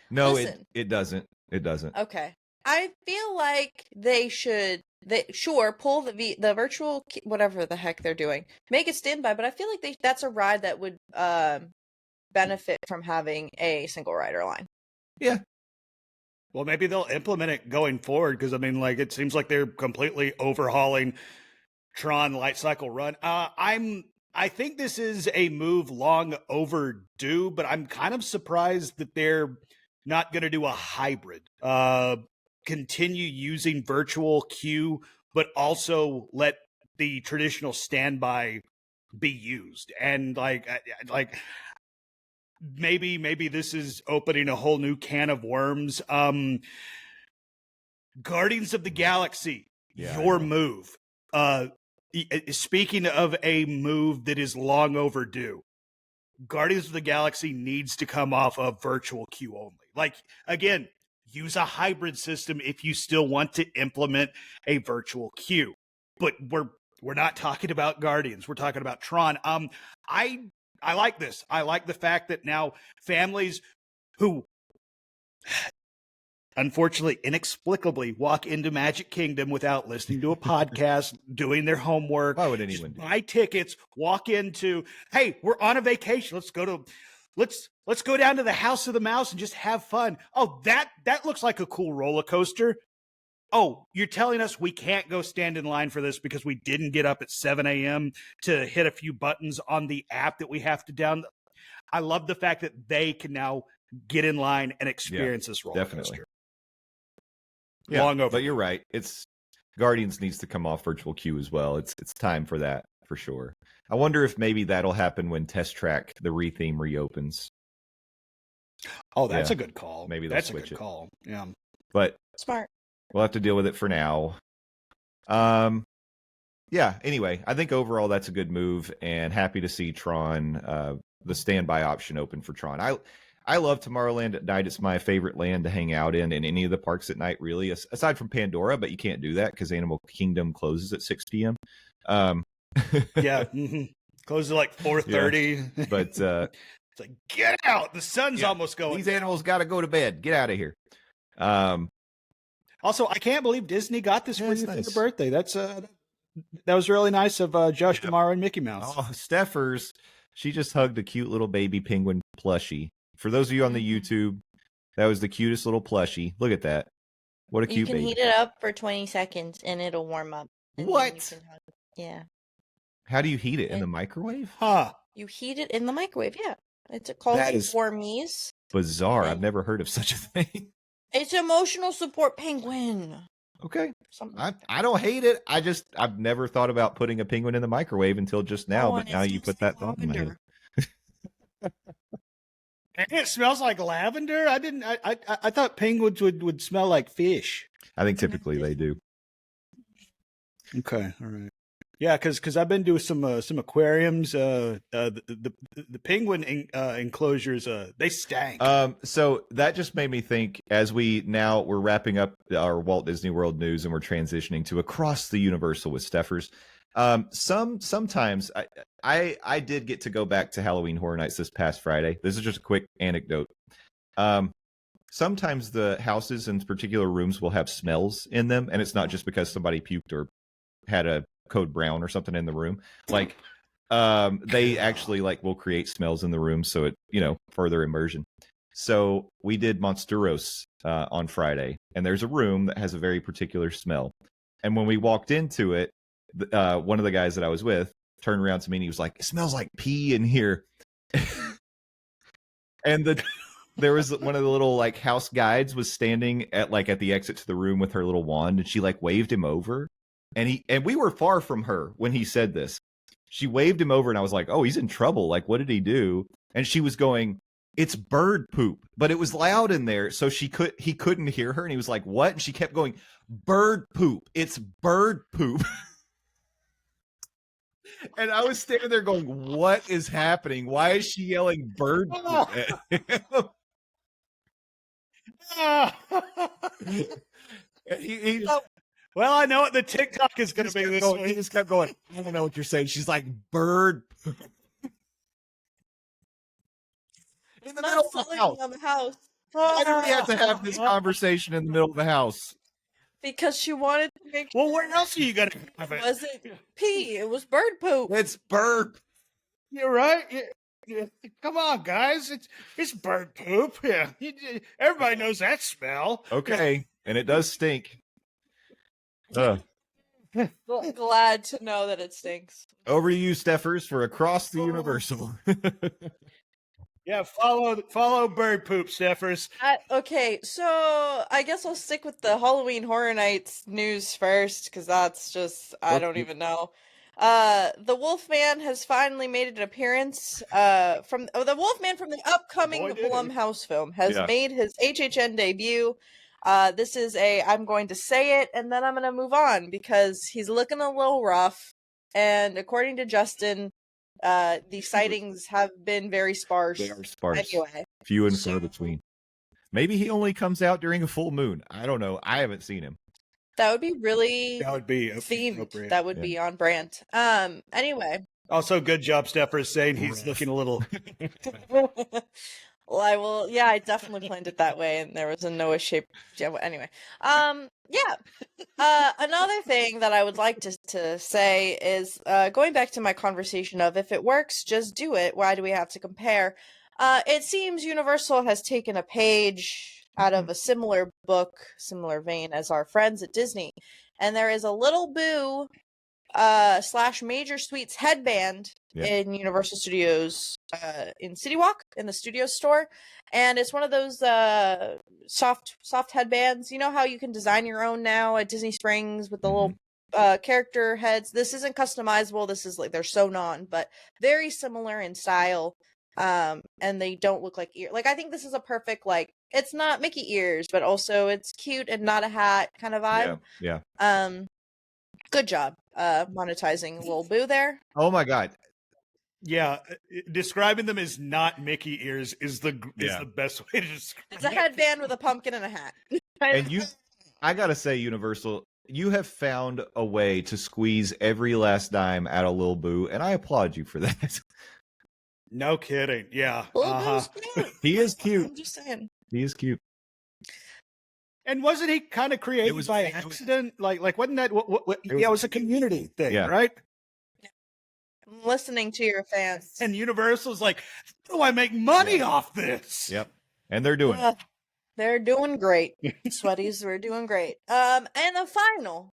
B: it doesn't. It doesn't.
D: Okay. I feel like they should pull the virtual whatever the heck they're doing. Make it standby, but I feel like that's a ride that would benefit from having a single rider line.
B: Yeah.
C: Well, maybe they'll implement it going forward because it seems like they're completely overhauling Tron Light Cycle Run. I think this is a move long overdue, but I'm kind of surprised that they're not going to do a hybrid. Continue using virtual queue, but also let the traditional standby be used. And maybe this is opening a whole new can of worms. Guardians of the Galaxy, your move. Speaking of a move that is long overdue, Guardians of the Galaxy needs to come off of virtual queue only. Again, use a hybrid system if you still want to implement a virtual queue. But we're not talking about Guardians. We're talking about Tron. I like this. I like the fact that now families who unfortunately, inexplicably walk into Magic Kingdom without listening to a podcast, doing their homework.
B: Why would anyone
C: buy tickets, walk into, hey, we're on a vacation. Let's go down to the House of the Mouse and just have fun. Oh, that looks like a cool roller coaster. Oh, you're telling us we can't go stand in line for this because we didn't get up at 7 a.m. to hit a few buttons on the app that we have to download. I love the fact that they can now get in line and experience this roller coaster.
B: Yeah, long over. But you're right. It's Guardians needs to come off virtual queue as well. It's time for that for sure. I wonder if maybe that'll happen when Test Track, the retheme, reopens.
C: Oh, that's a good call.
B: Maybe that's a good
C: call. Yeah,
B: but
D: smart.
B: We'll have to deal with it for now. Yeah. Anyway, I think overall that's a good move, and happy to see Tron, the standby option open for Tron. I love Tomorrowland at night. It's my favorite land to hang out in any of the parks at night, really, aside from Pandora, but you can't do that because Animal Kingdom closes at 6 p.m.
C: Yeah. Closes at like 4:30.
B: Yeah. But
C: it's like, get out. The sun's almost going.
B: These animals got to go to bed. Get out of here.
C: Also, I can't believe Disney got this for you for
B: nice.
C: your birthday. That was really nice of Josh Damaro and Mickey Mouse.
B: Oh, Steffers. She just hugged a cute little baby penguin plushie. For those of you on the YouTube, that was the cutest little plushie. Look at that. What a cute baby.
E: You can heat it up for 20 seconds and it'll warm up.
B: What?
E: Yeah.
B: How do you heat it? In the microwave?
C: Huh.
E: You heat it in the microwave, yeah. It's called Warmies.
B: Bizarre. I've never heard of such a thing.
E: It's emotional support penguin.
B: Okay. I don't hate it. I've never thought about putting a penguin in the microwave until just now, but now you put that thought in my head.
C: It smells like lavender. I thought penguins would smell like fish.
B: I think typically they do.
C: Okay, all right. Yeah, because I've been doing some aquariums. The penguin enclosures they stank.
B: So that just made me think. As we're wrapping up our Walt Disney World news and we're transitioning to across the Universal with Steffers. Sometimes I did get to go back to Halloween Horror Nights this past Friday. This is just a quick anecdote. Sometimes the houses and particular rooms will have smells in them, and it's not just because somebody puked or had a code brown or something in the room. Like they actually will create smells in the room, so it further immersion. So we did Monsteros on Friday, and there's a room that has a very particular smell. And when we walked into it, one of the guys that I was with turned around to me and he was like, "It smells like pee in here." And there was one of the little house guides was standing at the exit to the room with her little wand, and she waved him over, and we were far from her when he said this, she waved him over, and I was like, oh, he's in trouble. Like, what did he do? And she was going, it's bird poop, but it was loud in there, so he couldn't hear her, and he was like, what? And she kept going, bird poop. It's bird poop. And I was standing there going, what is happening? Why is she yelling bird poop at him? He
C: well, I know what the TikTok is going to be this week.
B: He just kept going, I don't know what you're saying. She's like, bird poop. In the middle of the house.
D: On the house.
B: Why do we have to have this conversation in the middle of the house?
D: Because she wanted to make
C: Well, where else are you going to have
D: it
C: it?
D: wasn't pee, it was bird poop.
B: It's bird.
C: You're right. Yeah. Come on, guys. It's bird poop. Yeah. Everybody knows that smell.
B: Okay. And it does stink.
D: Glad to know that it stinks.
B: Over to you, Steffers, for Across the Universal.
C: Yeah, follow bird poop, Steffers.
D: Okay, so I guess I'll stick with the Halloween Horror Nights news first, because that's just, I don't even know. The Wolfman has finally made an appearance. The Wolfman from the upcoming Blumhouse film has made his HHN debut. This is I'm going to say it, and then I'm going to move on, because he's looking a little rough, and according to Justin, the sightings have been very sparse.
B: They are sparse.
D: Anyway.
B: Few and far between. Maybe he only comes out during a full moon. I don't know. I haven't seen him.
D: That would be really
C: themed.
D: That would be on brand. Anyway.
C: Also, good job, Steffers, saying he's looking a little...
D: Well, I definitely planned it that way, and there was a Noah shape. Yeah, anyway, another thing that I would like to say is going back to my conversation of if it works, just do it. Why do we have to compare? It seems Universal has taken a page out of a similar book, similar vein as our friends at Disney, and there is a Little Boo / Major Sweets headband in Universal Studios in City Walk in the studio store, and it's one of those soft headbands. You know how you can design your own now at Disney Springs with the little character heads. This isn't customizable. This is like they're sewn on, but very similar in style. And they don't look like ear. Like I think this is a perfect it's not Mickey ears, but also it's cute and not a hat kind of vibe.
B: Yeah.
D: Good job monetizing Lil Boo there.
B: Oh my god.
C: Yeah, describing them as not Mickey ears is the best way to describe it.
D: It's a headband with a pumpkin and a hat.
B: And I gotta say, Universal, you have found a way to squeeze every last dime out of Lil Boo, and I applaud you for that.
C: No kidding. Yeah.
D: Lil Boo's cute.
B: He is cute.
D: I'm just saying.
B: He is cute.
C: And wasn't he kind of created by accident? Like wasn't that it was a community thing, right?
D: I'm listening to your fans.
C: And Universal's like, how do I make money off this?
B: Yep. And they're doing it.
D: They're doing great. Sweaties, we're doing great. And the final,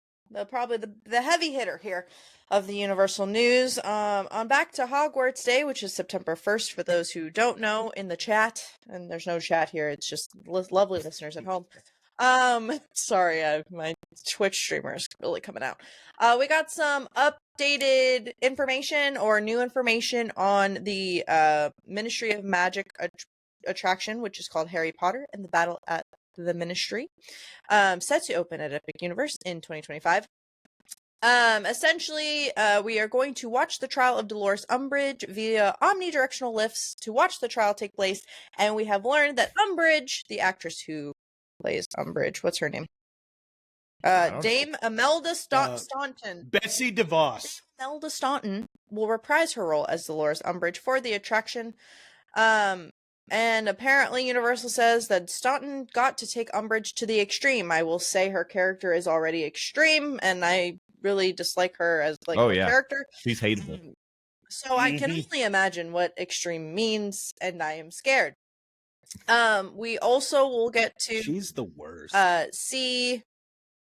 D: probably the heavy hitter here of the Universal news, on Back to Hogwarts Day, which is September 1st for those who don't know in the chat. And there's no chat here. It's just lovely listeners at home. Sorry, my Twitch streamer is really coming out. We got some updated information or new information on the Ministry of Magic attraction, which is called Harry Potter and the Battle at the Ministry, set to open at Epic Universe in 2025. Essentially, we are going to watch the trial of Dolores Umbridge via omnidirectional lifts to watch the trial take place, and we have learned that Umbridge, the actress who plays Umbridge, what's her name? Dame Imelda Staunton.
C: Betsy DeVos.
D: Imelda Staunton will reprise her role as Dolores Umbridge for the attraction. And apparently Universal says that Staunton got to take Umbridge to the extreme. I will say her character is already extreme, and I really dislike her as a character.
B: She's hateable.
D: So I can only imagine what extreme means, and I am scared. We also will get to
C: she's the worst.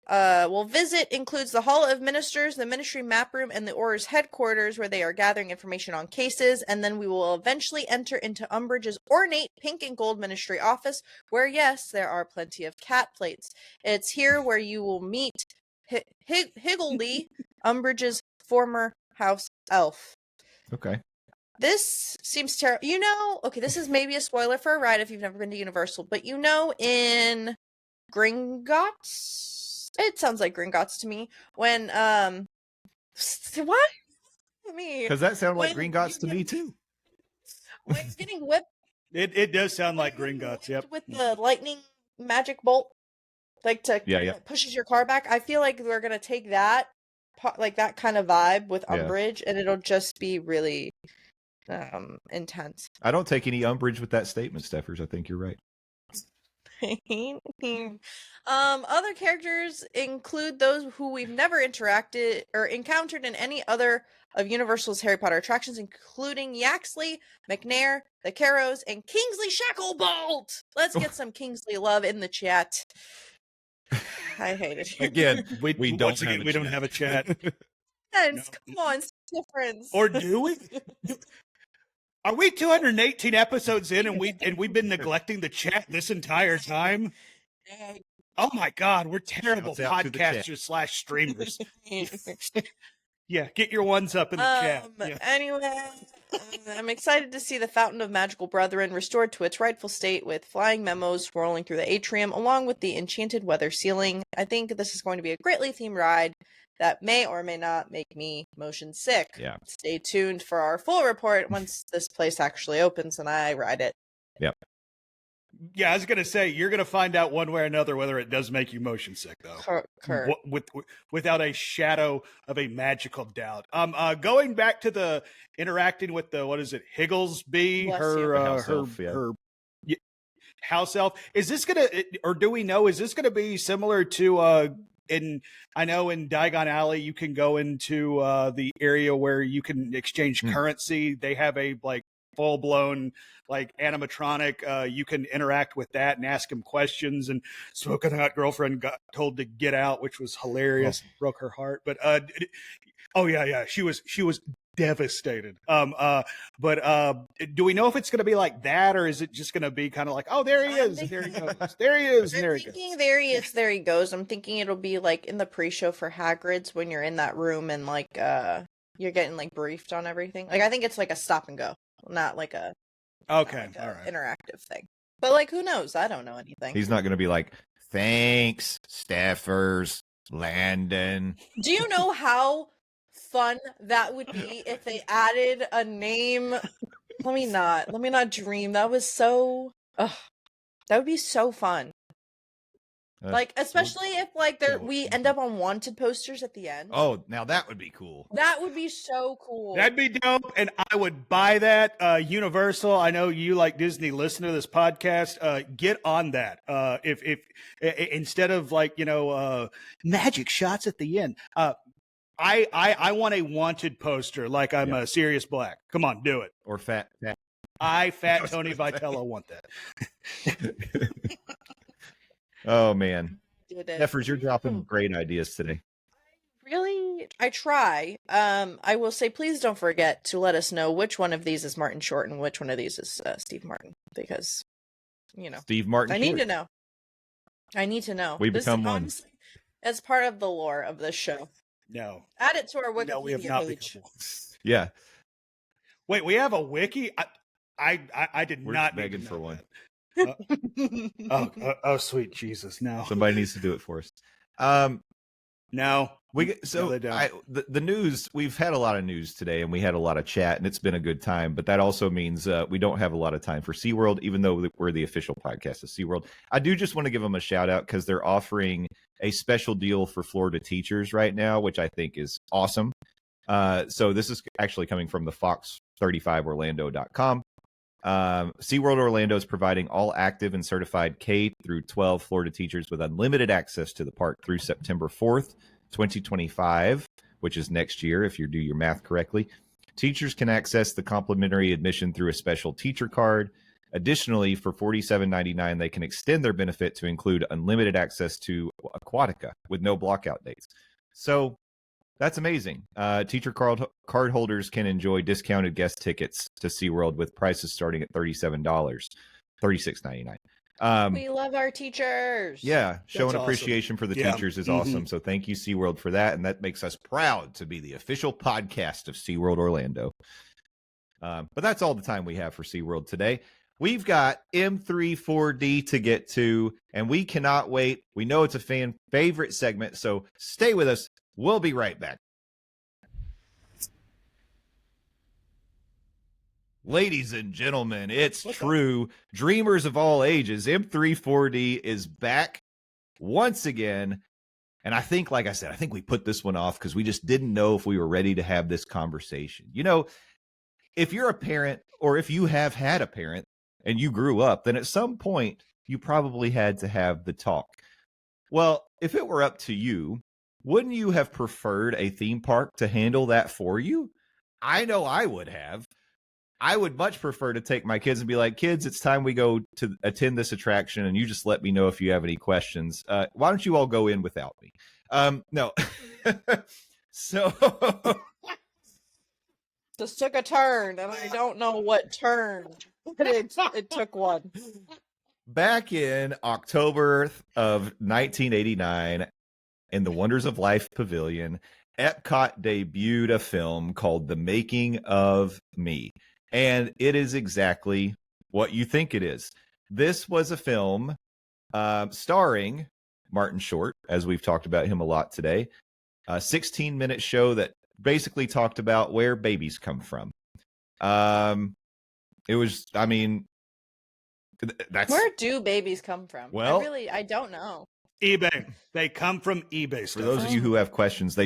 D: We'll visit includes the Hall of Ministers, the Ministry map room, and the Auror's headquarters, where they are gathering information on cases, and then we will eventually enter into Umbridge's ornate pink and gold Ministry office, where yes, there are plenty of cat plates. It's here where you will meet Higgledy, Umbridge's former house elf.
B: Okay.
D: This seems terrible. You know, okay, this is maybe a spoiler for a ride if you've never been to Universal, but you know, in Gringotts, it sounds like Gringotts to me. When what? Me
B: Because that sounded like
D: when
B: Gringotts to
D: you
B: me
D: get-
B: too.
D: When you're getting whipped
C: It does sound like
D: when you're
C: Gringotts.
D: getting
C: Yep.
D: whipped with the lightning magic bolt, like to
B: Yeah, yeah.
D: it pushes your car back. I feel like we're gonna take that, like that kind of vibe with
B: Yeah.
D: Umbridge, and it'll just be really intense.
B: I don't take any umbrage with that statement, Steffers. I think you're right.
D: Other characters include those who we've never interacted or encountered in any other of Universal's Harry Potter attractions, including Yaxley, McNair, the Carrows, and Kingsley Shacklebolt. Let's get some Kingsley love in the chat. I hate it.
B: Again, we don't
C: once again,
B: have a
C: we don't
B: chat.
C: have a chat.
D: Friends, come on, it's difference.
C: Or do we? Are we 218 episodes in and we've been neglecting the chat this entire time? Oh my God, we're terrible
B: Shouts out to the chat.
C: podcasters / streamers. Yeah, get your ones up in the chat. Yeah.
D: Anyway, I'm excited to see the Fountain of Magical Brethren restored to its rightful state with flying memos swirling through the atrium along with the enchanted weather ceiling. I think this is going to be a greatly themed ride that may or may not make me motion sick.
B: Yeah.
D: Stay tuned for our full report once this place actually opens and I ride it.
B: Yep.
C: Yeah, I was gonna say you're gonna find out one way or another whether it does make you motion sick, though. Without a shadow of a magical doubt. Going back to the interacting with the Higglesby,
D: Bless
C: her
D: you.
B: House elf, yeah.
C: her house elf. Is this gonna, or do we know? Is this gonna be similar to I know in Diagon Alley you can go into the area where you can exchange currency. They have a full blown animatronic. You can interact with that and ask him questions. And Smoking Hot Girlfriend got told to get out, which was hilarious. Broke her heart. But she was devastated. But do we know if it's going to be like that, or is it just going to be kind of like, oh, there he is, there he goes, there he is, and there he goes.
D: There he is, there he goes. I'm thinking it'll be like in the pre-show for Hagrid's when you're in that room and you're getting briefed on everything. I think it's like a stop and go, not like a all right, interactive thing. But who knows? I don't know anything.
B: He's not going to be like, thanks, Steffers, Landon.
D: Do you know how fun that would be if they added a name? Let me not dream. That was so that would be so fun. Especially if we end up on wanted posters at the end.
B: Oh, now that would be cool.
D: That would be so cool.
C: That'd be dope, and I would buy that. Universal, I know you like Disney. Listen to this podcast. Get on that. If instead of magic shots at the end, I want a wanted poster like I'm a Sirius Black. Come on, do it.
B: Or fat.
C: Fat Tony Vitello want that.
B: Oh man, Steffers, you're dropping great ideas today.
D: Really, I try. I will say, please don't forget to let us know which one of these is Martin Short and which one of these is Steve Martin, because
B: Steve Martin.
D: I need to know. I need to know.
B: We become one.
D: As part of the lore of this show.
C: No,
D: add it to our Wikipedia
C: no, we have not
D: page.
B: Yeah.
C: Wait, we have a wiki. I did
B: We're
C: not
B: begging for one.
C: Oh, sweet Jesus! No,
B: Somebody needs to do it for us.
C: No,
B: the news. We've had a lot of news today, and we had a lot of chat, and it's been a good time. But that also means we don't have a lot of time for SeaWorld, even though we're the official podcast of SeaWorld. I do just want to give them a shout out because they're offering a special deal for Florida teachers right now, which I think is awesome. So this is actually coming from the Fox35Orlando.com. SeaWorld Orlando is providing all active and certified K through 12 Florida teachers with unlimited access to the park through September 4th, 2025, which is next year, if you do your math correctly. Teachers can access the complimentary admission through a special teacher card. Additionally, for $47.99, they can extend their benefit to include unlimited access to Aquatica with no blockout dates. So that's amazing. Teacher card holders can enjoy discounted guest tickets to SeaWorld with prices starting at $37, $36.99.
D: We love our teachers.
B: Yeah, showing
C: awesome.
B: Appreciation for the teachers is awesome. So thank you, SeaWorld, for that. And that makes us proud to be the official podcast of SeaWorld Orlando. But that's all the time we have for SeaWorld today. We've got M3-4D to get to, and we cannot wait. We know it's a fan favorite segment, so stay with us. We'll be right back. Ladies and gentlemen, it's true. Dreamers of all ages, M3-4D is back once again. And I think, like I said, I think we put this one off because we just didn't know if we were ready to have this conversation. You know, if you're a parent or if you have had a parent and you grew up, then at some point you probably had to have the talk. Well, if it were up to you, wouldn't you have preferred a theme park to handle that for you? I know I would have. I would much prefer to take my kids and be like, kids, it's time we go to attend this attraction, and you just let me know if you have any questions. Why don't you all go in without me? No. So
D: This took a turn, and I don't know what turn, but it took one.
B: Back in October of 1989, in the Wonders of Life Pavilion, Epcot debuted a film called The Making of Me. And it is exactly what you think it is. This was a film starring Martin Short, as we've talked about him a lot today. A 16-minute show that basically talked about where babies come from. It was, I mean, that's...
D: Where do babies come from?
B: Well,
D: I don't know.
C: eBay. They come from eBay stuff.
B: For those of you who have questions,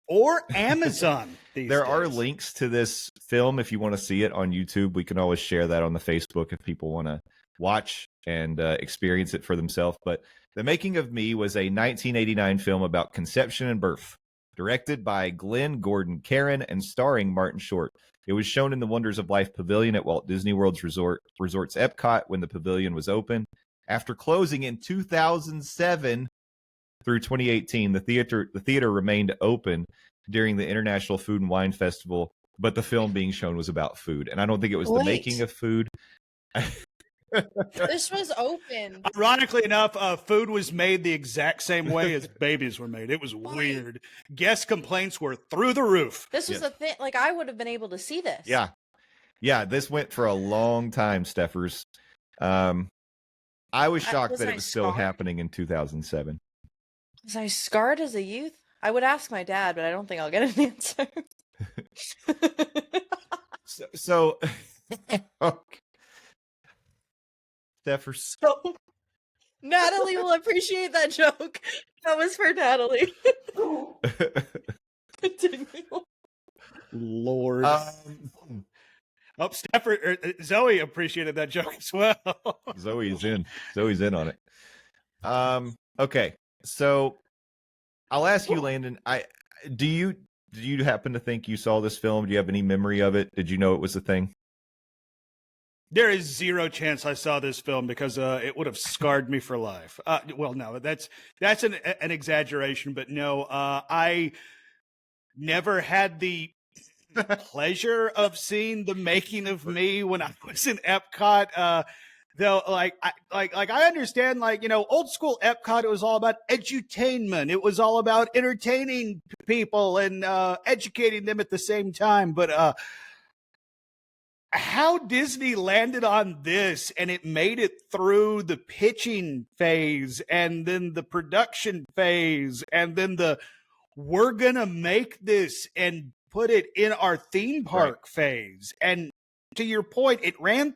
C: or Amazon.
B: There are links to this film if you want to see it on YouTube. We can always share that on the Facebook if people want to watch and experience it for themselves. But The Making of Me was a 1989 film about conception and birth, directed by Glenn Gordon Caron and starring Martin Short. It was shown in the Wonders of Life Pavilion at Walt Disney World's Resorts Epcot when the pavilion was open. After closing in 2007 through 2018, the theater remained open during the International Food and Wine Festival, but the film being shown was about food. And I don't think it was the making of food.
D: This was open.
C: Ironically enough, food was made the exact same way as babies were made. It was weird. Guest complaints were through the roof.
D: This was a thing. Like, I would have been able to see this.
B: Yeah. Yeah, this went for a long time, Steffers. I was shocked that it was still happening in 2007.
D: Was I scarred as a youth? I would ask my dad, but I don't think I'll get an answer.
B: so Steffers.
D: So, Natalie will appreciate that joke. That was for Natalie. Continue.
C: Lord. Zoe appreciated that joke as well.
B: Zoe's in on it. Okay, so I'll ask you, Landon. Do you happen to think you saw this film? Do you have any memory of it? Did you know it was a thing?
C: There is zero chance I saw this film because it would have scarred me for life. Well, no, that's an exaggeration, but no, I never had the pleasure of seeing The Making of Me when I was in Epcot. Though, I understand, old school Epcot, it was all about edutainment. It was all about entertaining people and educating them at the same time. But how Disney landed on this and it made it through the pitching phase and then the production phase and then we're going to make this and put it in our theme park phase. And to your point, it ran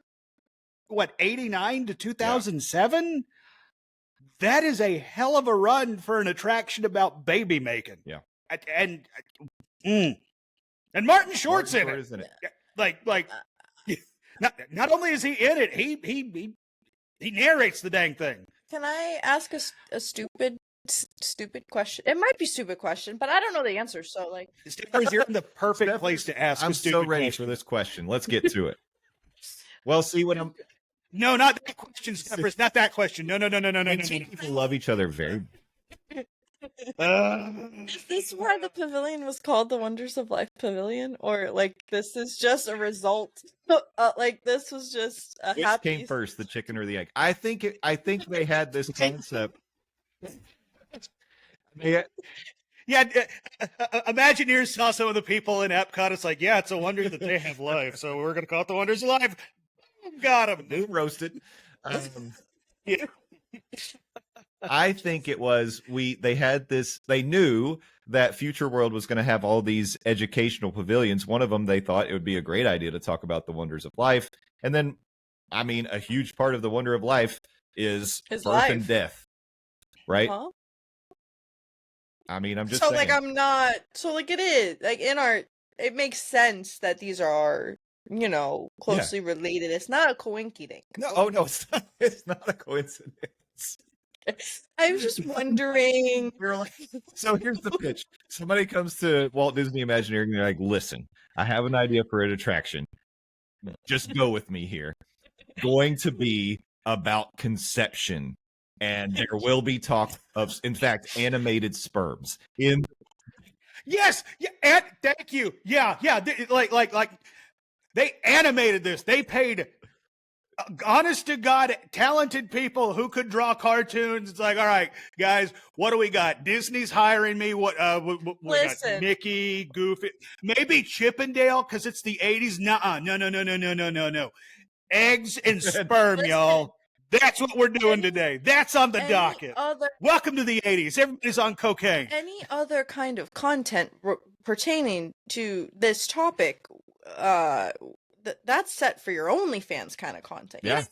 C: 89 to 2007? Yeah. That is a hell of a run for an attraction about baby making.
B: Yeah.
C: And Martin Short's in it.
B: Isn't it?
C: Not only is he in it, he narrates the dang thing.
D: Can I ask a stupid question? It might be a stupid question, but I don't know the answer. So,
C: you're in the perfect place to ask.
B: I'm so ready for this question. Let's get to it. Well, see what I'm.
C: No, not that question, Steppers. Not that question. No.
B: People love each other very.
D: Is this why the pavilion was called the Wonders of Life Pavilion, or this is just a result? This was just a
B: Which came first, the chicken or the egg? I think they had this concept.
C: Yeah, Imagineers saw some of the people in Epcot. It's like, yeah, it's a wonder that they have life. So we're going to call it the Wonders of Life. Got him.
B: New roasted.
C: Yeah.
B: I think it was they knew that Future World was going to have all these educational pavilions. One of them, they thought it would be a great idea to talk about the wonders of life. And then, I mean, a huge part of the wonder of life is birth
D: life.
B: and death, right?
D: Huh?
B: I mean, I'm just
D: so
B: saying.
D: like I'm not so like it is like in our it makes sense that these are closely related. It's not a coinky-dink.
B: No, oh no, it's not a coincidence.
D: I was just wondering.
B: So here's the pitch. Somebody comes to Walt Disney Imagineering and they're like, listen, I have an idea for an attraction. Just go with me here. Going to be about conception. And there will be talk of, in fact, animated sperms.
C: Yes. Yeah. Thank you. Yeah. Like they animated this. They paid honest to God, talented people who could draw cartoons. It's like, all right, guys, what do we got? Disney's hiring me. What we got? Mickey, Goofy, maybe Chippendale because it's the 80s. Nuh-uh. No. Eggs and sperm, y'all. That's what we're doing today. That's on the docket. Welcome to the 80s. Everybody's on cocaine.
D: Any other kind of content pertaining to this topic, that's set for your OnlyFans kind of content.
B: Yeah.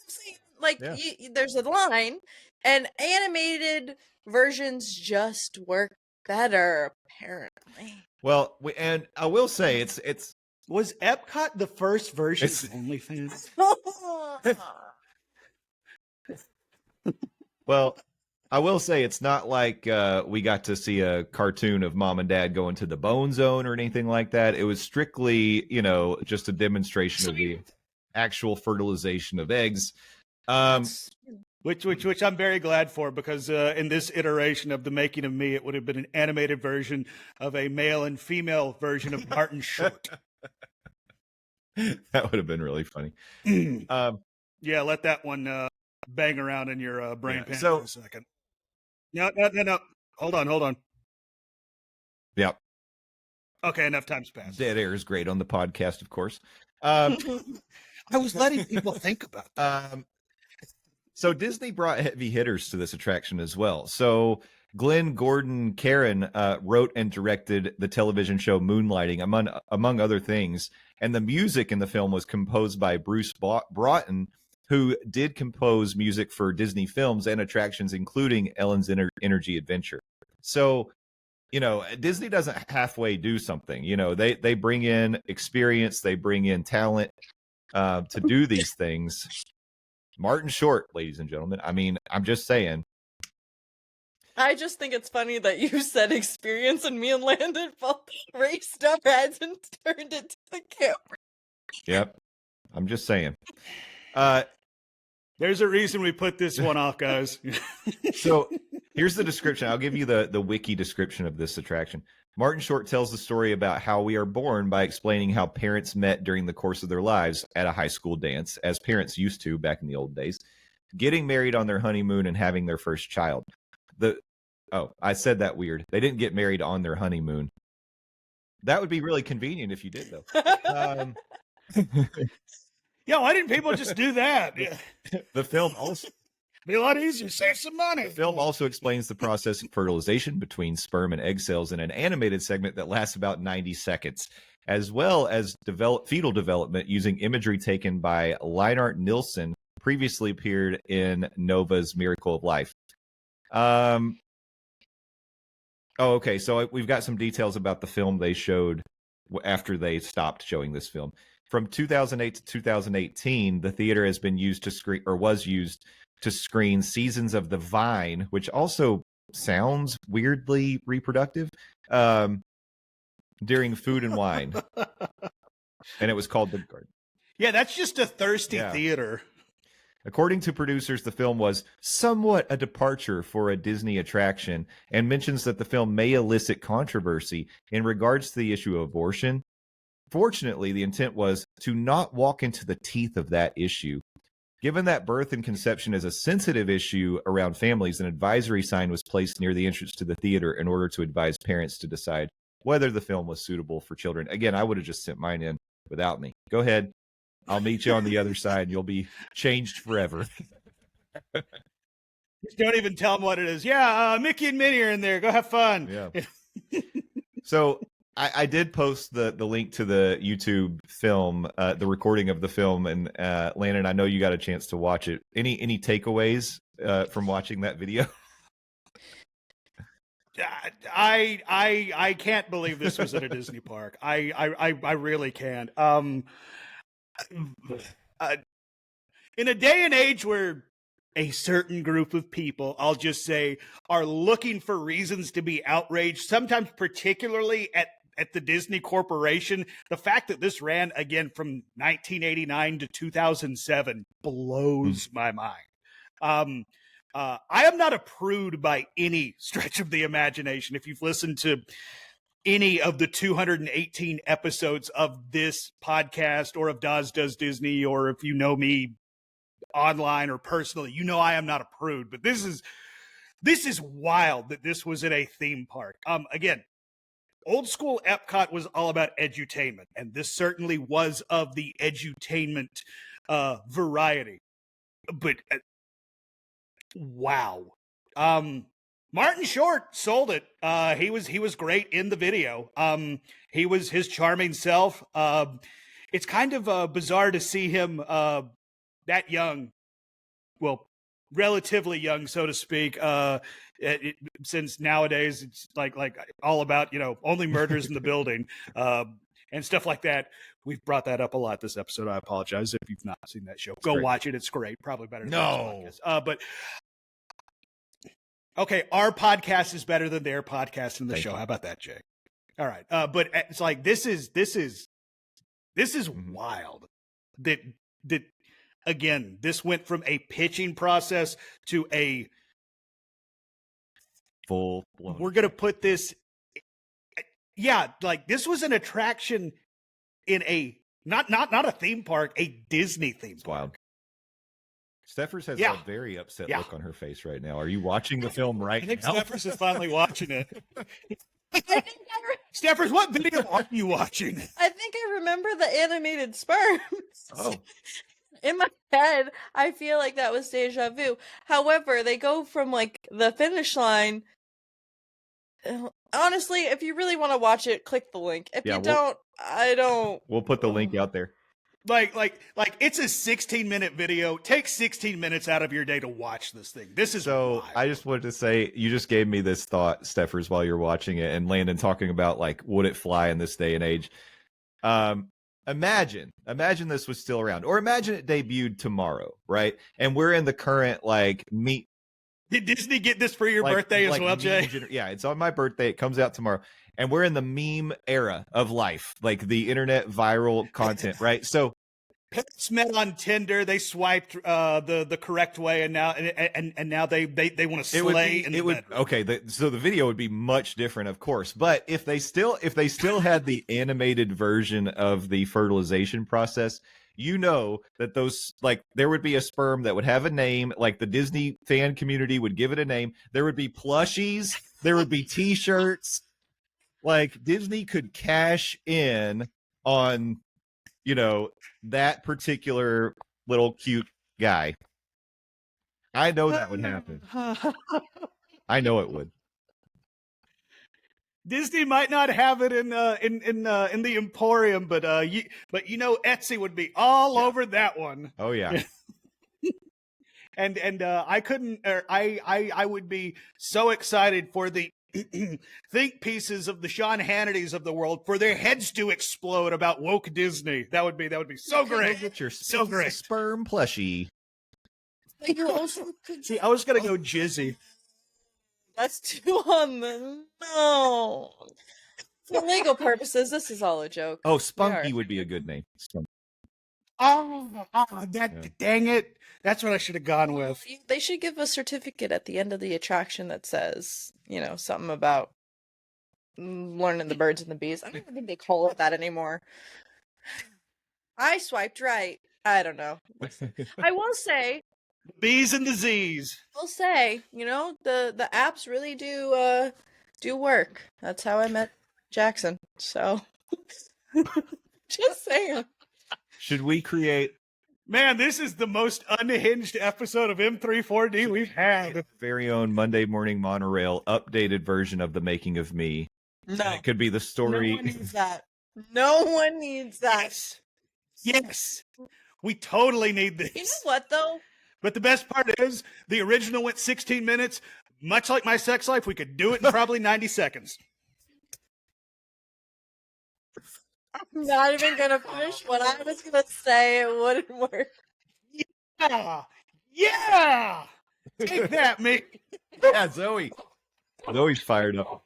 D: There's a line, and animated versions just work better, apparently.
B: Well, and I will say it's
C: was Epcot the first version of OnlyFans?
B: Well, I will say it's not like we got to see a cartoon of mom and dad going to the bone zone or anything like that. It was strictly, just a demonstration of the actual fertilization of eggs.
C: Which I'm very glad for, because in this iteration of The Making of Me, it would have been an animated version of a male and female version of Martin Short.
B: That would have been really funny.
C: Yeah, let that one bang around in your brain pan
B: for
C: a second. No. Hold on.
B: Yep.
C: Okay, enough time's passed.
B: Dead air is great on the podcast, of course.
C: I was letting people think about that.
B: So Disney brought heavy hitters to this attraction as well. So Glenn Gordon Caron wrote and directed the television show Moonlighting, among other things. And the music in the film was composed by Bruce Broughton, who did compose music for Disney films and attractions, including Ellen's Energy Adventure. So, Disney doesn't halfway do something. They bring in experience, they bring in talent to do these things. Martin Short, ladies and gentlemen. I mean, I'm just saying.
D: I just think it's funny that you said experience and me and Landon both raised up heads and turned it to the camera.
B: Yep. I'm just saying.
C: There's a reason we put this one off, guys.
B: So here's the description. I'll give you the wiki description of this attraction. Martin Short tells the story about how we are born by explaining how parents met during the course of their lives at a high school dance, as parents used to back in the old days, getting married on their honeymoon and having their first child. I said that weird. They didn't get married on their honeymoon. That would be really convenient if you did, though.
C: Yeah, why didn't people just do that?
B: The film also
C: be a lot easier, save some money.
B: The film also explains the process of fertilization between sperm and egg cells in an animated segment that lasts about 90 seconds, as well as fetal development using imagery taken by Leinart Nilsson, previously appeared in Nova's Miracle of Life. Okay, so we've got some details about the film they showed after they stopped showing this film. From 2008 to 2018, the theater has been used to was used to screen Seasons of the Vine, which also sounds weirdly reproductive, during Food and Wine. And it was called The Garden.
C: Yeah, that's just a thirsty theater.
B: According to producers, the film was somewhat a departure for a Disney attraction, and mentions that the film may elicit controversy in regards to the issue of abortion. Fortunately, the intent was to not walk into the teeth of that issue, Given that birth and conception is a sensitive issue around families, an advisory sign was placed near the entrance to the theater in order to advise parents to decide whether the film was suitable for children. Again, I would have just sent mine in without me. Go ahead. I'll meet you on the other side. You'll be changed forever.
C: Just don't even tell them what it is. Yeah, Mickey and Minnie are in there. Go have fun.
B: Yeah. So I did post the link to the YouTube film, the recording of the film, and Landon, I know you got a chance to watch it. Any takeaways from watching that video?
C: I can't believe this was at a Disney park. I really can't. In a day and age where a certain group of people, I'll just say, are looking for reasons to be outraged, sometimes particularly at the Disney Corporation, the fact that this ran again from 1989 to 2007 blows my mind. I am not a prude by any stretch of the imagination. If you've listened to any of the 218 episodes of this podcast or of Does Disney, or if you know me online or personally, you know I am not a prude, but this is wild that this was at a theme park. Again, old school Epcot was all about edutainment, and this certainly was of the edutainment variety. But wow. Martin Short sold it. He was great in the video. He was his charming self. It's kind of bizarre to see him that young, well, relatively young, so to speak, since nowadays it's like all about, only murders in the building and stuff like that. We've brought that up a lot this episode. I apologize if you've not seen that show. Go watch it. It's great. Probably better than this podcast. But okay, our podcast is better than their podcast in the show. How about that, Jay? All right. But it's like, this is wild that again, this went from a pitching process to a
B: full blown.
C: We're going to put this. Yeah. Like, this was an attraction in a, not a theme park, a Disney theme park.
B: Wild. Steffers has a very upset look on her face right now. Are you watching the film right now?
C: I think Steffers is finally watching it. Steffers, what video are you watching?
D: I think I remember the animated sperms.
B: Oh.
D: In my head, I feel like that was deja vu. However, they go from like the finish line. Honestly, if you really want to watch it, click the link. If you don't, I don't.
B: We'll put the link out there.
C: Like it's a 16-minute video. Take 16 minutes out of your day to watch this thing. This is
B: so
C: wild.
B: I just wanted to say, you just gave me this thought, Steffers, while you're watching it, and Landon talking about like, would it fly in this day and age? Imagine this was still around, or imagine it debuted tomorrow, right? And we're in the current meet.
C: Did Disney get this for your birthday as well, Jay?
B: Yeah, it's on my birthday. It comes out tomorrow. And we're in the meme era of life, like the internet viral content, right? So
C: parents met on Tinder, they swiped the correct way, and now they want to slay in the bedroom.
B: Okay, so the video would be much different, of course. But if they still had the animated version of the fertilization process, you know that those, there would be a sperm that would have a name, like the Disney fan community would give it a name. There would be plushies, there would be t-shirts. Like, Disney could cash in on, that particular little cute guy. I know that would happen. I know it would.
C: Disney might not have it in the Emporium, but Etsy would be all over that one.
B: Oh yeah.
C: and I would be so excited for the think pieces of the Sean Hannitys of the world for their heads to explode about woke Disney. That would be so great.
B: Get your
C: so great
B: sperm plushie.
D: You also
C: see, I was gonna go Jizzy.
D: That's too on the no. For legal purposes, this is all a joke.
B: Oh, Spunky would be a good name. Spunky.
C: Dang it. That's what I should have gone with.
D: They should give a certificate at the end of the attraction that says, something about learning the birds and the bees. I don't even think they call it that anymore. I swiped right. I don't know. I will say,
C: B's and the Z's.
D: the apps really do work. That's how I met Jackson. So, just saying.
B: Should we create
C: Man, this is the most unhinged episode of M34D we've had.
B: our very own Monday Morning Monorail updated version of the making of me?
D: No,
B: It could be the
D: no
B: story.
D: one needs that. No one needs that.
C: Yes. Yes. We totally need this.
D: You know what though?
C: But the best part is the original went 16 minutes. Much like my sex life, we could do it in probably 90 seconds.
D: I'm not even gonna finish what I was gonna say. It wouldn't work.
C: Yeah. Yeah. Take that, me.
B: Yeah, Zoe. Zoe's fired up.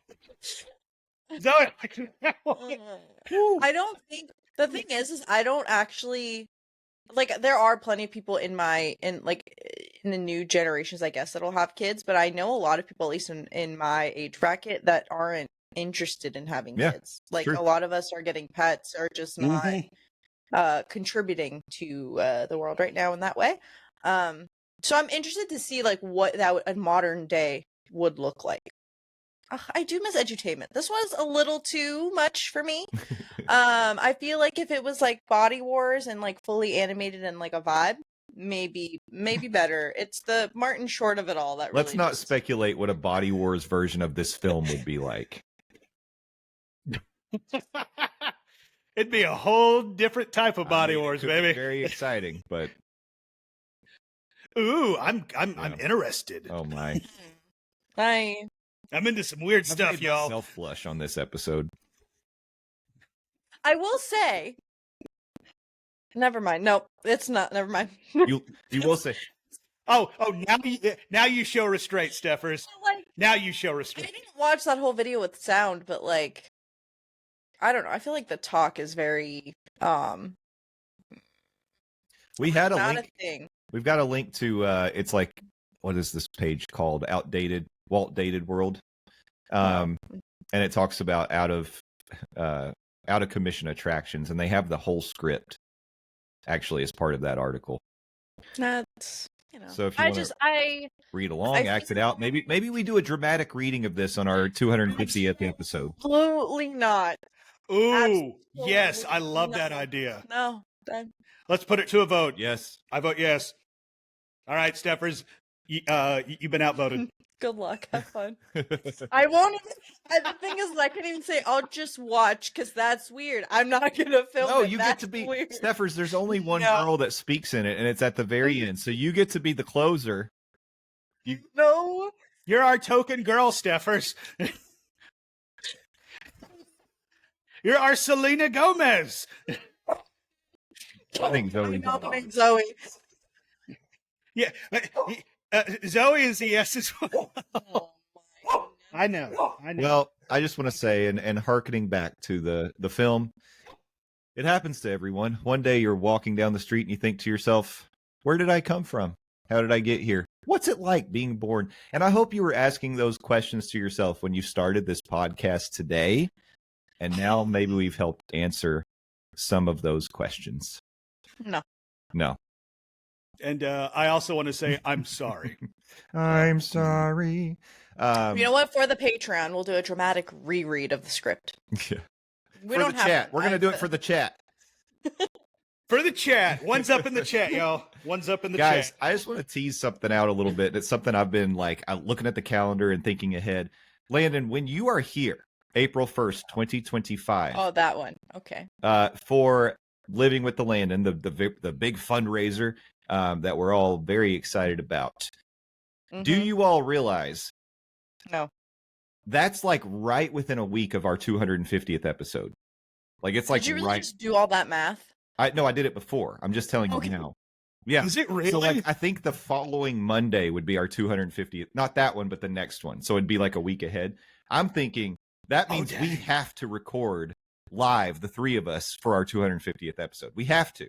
C: Zoe.
D: I don't think the thing is I don't actually like. There are plenty of people in the new generations, I guess, that'll have kids. But I know a lot of people, at least in my age bracket, that aren't interested in having kids. Like
B: true.
D: a lot of us are getting pets or just not contributing to the world right now in that way. So I'm interested to see like what a modern day would look like. I do miss edutainment. This was a little too much for me. I feel like if it was like Body Wars and like fully animated and like a vibe, maybe better. It's the Martin Short of it all that.
B: Let's
D: really
B: not
D: just...
B: speculate what a Body Wars version of this film would be like.
C: It'd be a whole different type of Body Wars, baby.
B: Very exciting, but
C: ooh, I'm interested.
B: oh my!
C: I'm into some weird stuff, y'all.
B: Self flush on this episode.
D: I will say. Never mind. Nope, it's not. Never mind.
B: You will say.
C: Oh, now you show restraint, Steffers.
D: Like,
C: now you show
D: I
C: restraint.
D: didn't watch that whole video with sound, but like, I don't know. I feel like the talk is very
B: We had a
D: not
B: link.
D: a thing.
B: We've got a link to. It's like, what is this page called? Outdated Walt Dated World. And it talks about out of commission attractions, and they have the whole script actually as part of that article.
D: That's
B: So if you want to read along, act it out. Maybe we do a dramatic reading of this on our 250th episode.
D: Absolutely not.
C: Ooh,
D: Absolutely
C: yes, I love
D: not.
C: that idea.
D: No.
C: Let's put it to a vote.
B: Yes.
C: I vote yes. All right, Steffers, you've been outvoted.
D: Good luck. Have fun. I won't even. The thing is, I can't even say I'll just watch because that's weird. I'm not gonna film.
B: No,
D: it.
B: you
D: That's
B: get to be
D: weird.
B: Steffers. There's only one girl that speaks in it, and it's at the very end. So you get to be the closer.
D: No.
C: You're our token girl, Steffers. You're our Selena Gomez.
B: I think Zoe.
D: Nominate Zoe.
C: Yeah, Zoe is a yes as well.
D: Oh my
C: I know.
B: Well, I just want to say, and hearkening back to the film, it happens to everyone. One day you're walking down the street and you think to yourself, where did I come from? How did I get here? What's it like being born? And I hope you were asking those questions to yourself when you started this podcast today. And now maybe we've helped answer some of those questions. No.
C: And I also want to say I'm sorry.
B: I'm sorry.
D: You know what? For the Patreon, we'll do a dramatic reread of the script.
B: Yeah.
D: We
B: For
D: don't
B: the
D: have
B: chat. We're going to do it for the chat.
C: For the chat. One's up in the chat, y'all. One's up in the
B: Guys,
C: chat.
B: I just want to tease something out a little bit. It's something I've been like looking at the calendar and thinking ahead. Landon, when you are here, April 1st, 2025.
D: Oh, that one. Okay.
B: For Living with the Landon, the big fundraiser that we're all very excited about. Do you all realize?
D: No.
B: That's like right within a week of our 250th episode. Like it's like
D: Did you really
B: right.
D: just do all that math?
B: I did it before. I'm just telling you now. Yeah.
C: Is it really?
B: So like I think the following Monday would be our 250th. Not that one, but the next one. So it'd be like a week ahead. I'm thinking that means we have to record live, the three of us, for our 250th episode. We have to.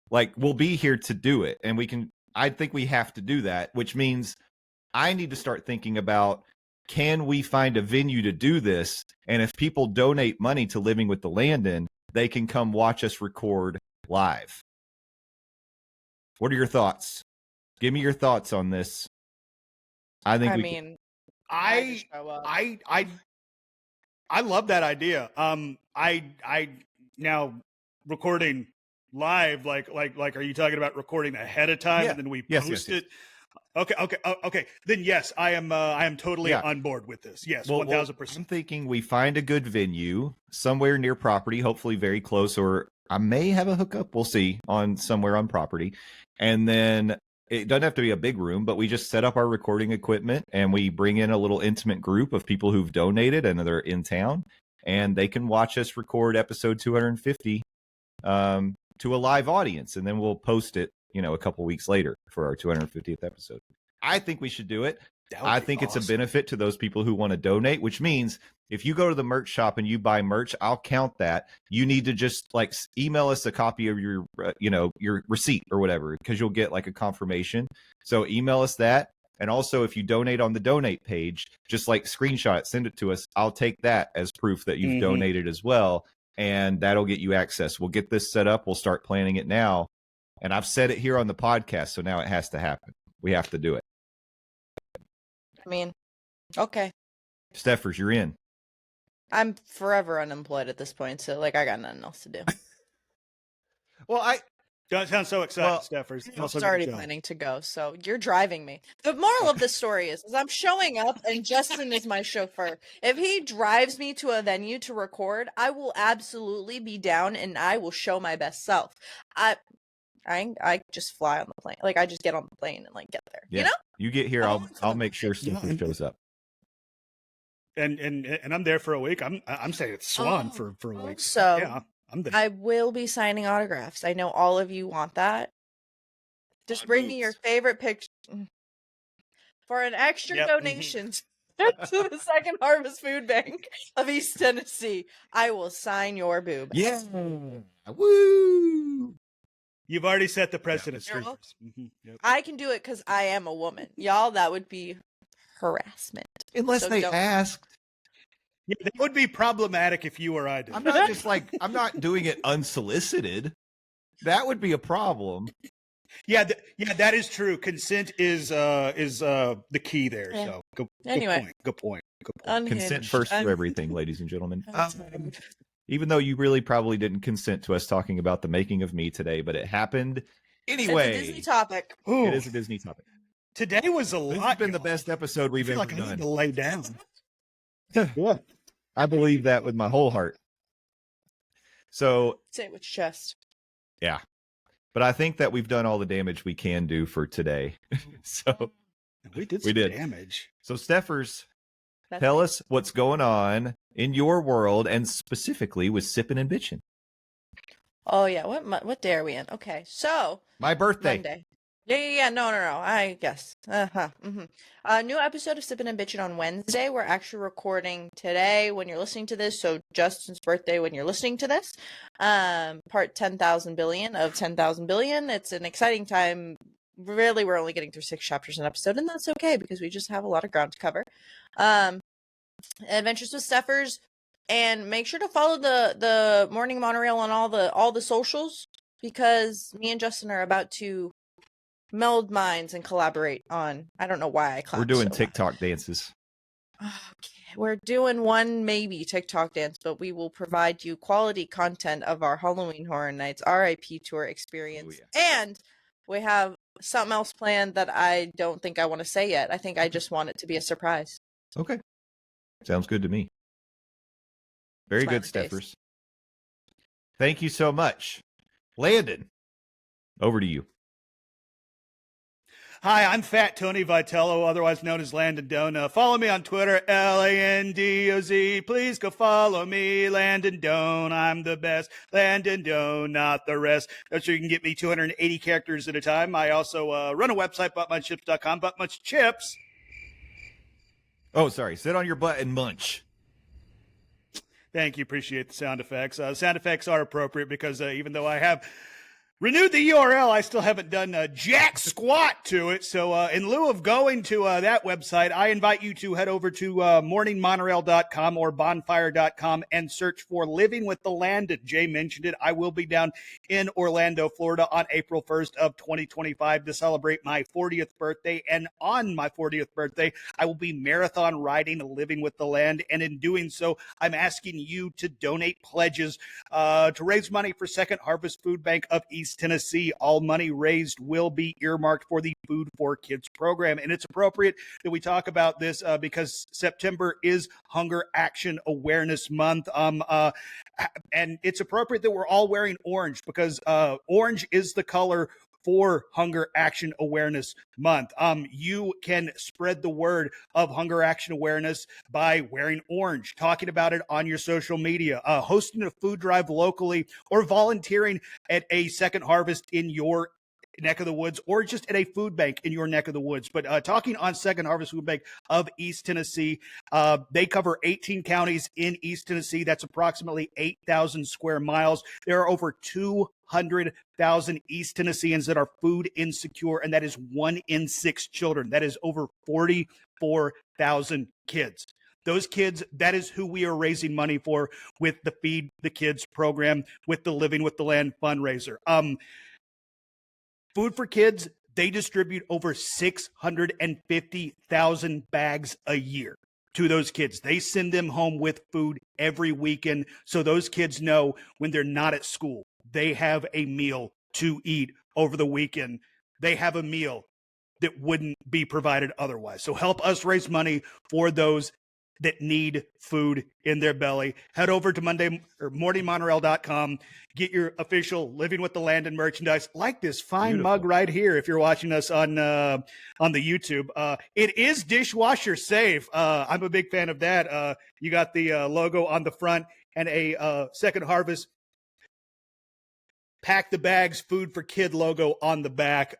B: Like we'll be here to do it, and I think we have to do that, which means I need to start thinking about, can we find a venue to do this? And if people donate money to Living with the Landon, they can come watch us record live. What are your thoughts? Give me your thoughts on this. I think
C: I love that idea. I now recording live, like, are you talking about recording ahead of time and then we post it? Okay. Then yes, I am totally on board with this. Yes, 1000%.
B: I'm thinking we find a good venue somewhere near property, hopefully very close, or I may have a hookup. We'll see on somewhere on property. And then it doesn't have to be a big room, but we just set up our recording equipment and we bring in a little intimate group of people who've donated and they're in town, and they can watch us record episode 250 to a live audience, and then we'll post it, a couple weeks later for our 250th episode. I think we should do it. I think it's a benefit to those people who want to donate, which means if you go to the merch shop and you buy merch, I'll count that. You need to just email us a copy of your, your receipt or whatever, because you'll get like a confirmation. So email us that. And also, if you donate on the donate page, just screenshot it, send it to us. I'll take that as proof that you've donated as well. And that'll get you access. We'll get this set up. We'll start planning it now. And I've said it here on the podcast, so now it has to happen. We have to do it.
D: Okay.
B: Steffers, you're in.
D: I'm forever unemployed at this point, so I got nothing else to do.
B: Well, I
C: don't sound so excited, Steffers.
D: I was already planning to go, so you're driving me. The moral of the story is I'm showing up and Justin is my chauffeur. If he drives me to a venue to record, I will absolutely be down and I will show my best self. I just fly on the plane. I just get on the plane and get there.
B: Yeah. You get here, I'll make sure Steffers shows up.
C: And I'm there for a week. I'm staying at Swan for a week.
D: So
C: yeah, I'm there.
D: I will be signing autographs. I know all of you want that. Just bring me your favorite picture for an extra donation to the Second Harvest Food Bank of East Tennessee. I will sign your boob.
B: Yeah. Woo!
C: You've already set the precedent.
D: Yep. I can do it because I am a woman. Y'all, that would be harassment.
B: Unless they asked.
C: Yeah, that would be problematic if you or I did.
B: I'm not just I'm not doing it unsolicited. That would be a problem.
C: Yeah, that is true. Consent is the key there. Yeah. So good point.
B: Consent first for everything, ladies and gentlemen. Even though you really probably didn't consent to us talking about the making of me today, but it happened anyway.
D: It's a Disney topic.
C: Ooh.
B: It is a Disney topic.
C: Today was a lot.
B: This has been the best episode we've ever done.
C: I need to lay down.
B: Yeah, I believe that with my whole heart. So
D: say it with chest.
B: Yeah, but I think that we've done all the damage we can do for today. So
C: we did some damage.
B: So Steffers, tell us what's going on in your world, and specifically with Sippin' and Bitchin'.
D: Oh yeah, what day are we in? Okay, so
B: my birthday.
D: Monday. Yeah. No. I guess. A new episode of Sippin' and Bitchin' on Wednesday. We're actually recording today when you're listening to this. So Justin's birthday when you're listening to this. Part 10,000 billion of 10,000 billion. It's an exciting time. Really, we're only getting through 6 chapters an episode, and that's okay because we just have a lot of ground to cover. Adventures with Steffers, and make sure to follow the Morning Monorail on all the socials, because me and Justin are about to meld minds and collaborate on. I don't know why I clapped.
B: We're doing TikTok dances.
D: Okay, we're doing one maybe TikTok dance, but we will provide you quality content of our Halloween Horror Nights RIP tour experience, and we have something else planned that I don't think I want to say yet. I think I just want it to be a surprise.
B: Okay. Sounds good to me. Very good, Steffers. Thank you so much. Landon, over to you.
C: Hi, I'm Fat Tony Vitello, otherwise known as Landon Doan. Follow me on Twitter, LANDOZ. Please go follow me, Landon Doan. I'm the best. Landon Doan, not the rest. That's so you can get me 280 characters at a time. I also run a website, buttmunchchips.com. Buttmunchchips.
B: Oh, sorry. Sit on your butt and munch.
C: Thank you. Appreciate the sound effects. Sound effects are appropriate because even though I have renewed the URL. I still haven't done jack squat to it. So in lieu of going to that website, I invite you to head over to morningmonorail.com or bonfire.com and search for Living with the Land. Jay mentioned it. I will be down in Orlando, Florida on April 1st of 2025 to celebrate my 40th birthday. And on my 40th birthday, I will be marathon riding Living with the Land. And in doing so, I'm asking you to donate pledges to raise money for Second Harvest Food Bank of East Tennessee. All money raised will be earmarked for the Food for Kids program. And it's appropriate that we talk about this because September is Hunger Action Awareness Month. And it's appropriate that we're all wearing orange because orange is the color for Hunger Action Awareness Month. You can spread the word of Hunger Action Awareness by wearing orange, talking about it on your social media, hosting a food drive locally, or volunteering at a Second Harvest in your neck of the woods, or just at a food bank in your neck of the woods. But talking on Second Harvest Food Bank of East Tennessee, they cover 18 counties in East Tennessee. That's approximately 8,000 square miles. There are over 200,000 East Tennesseans that are food insecure, and that is 1 in 6 children. That is over 44,000 kids. Those kids, that is who we are raising money for with the Feed the Kids program, with the Living with the Land fundraiser. Food for Kids, they distribute over 650,000 bags a year to those kids. They send them home with food every weekend so those kids know when they're not at school, they have a meal to eat over the weekend. They have a meal that wouldn't be provided otherwise. So help us raise money for those that need food in their belly. Head over to morningmonorail.com. Get your official Living with the Land and merchandise, like this fine mug right here. If you're watching us on the YouTube, it is dishwasher safe. I'm a big fan of that. You got the logo on the front and a Second Harvest Pack the Bags Food for Kid logo on the back.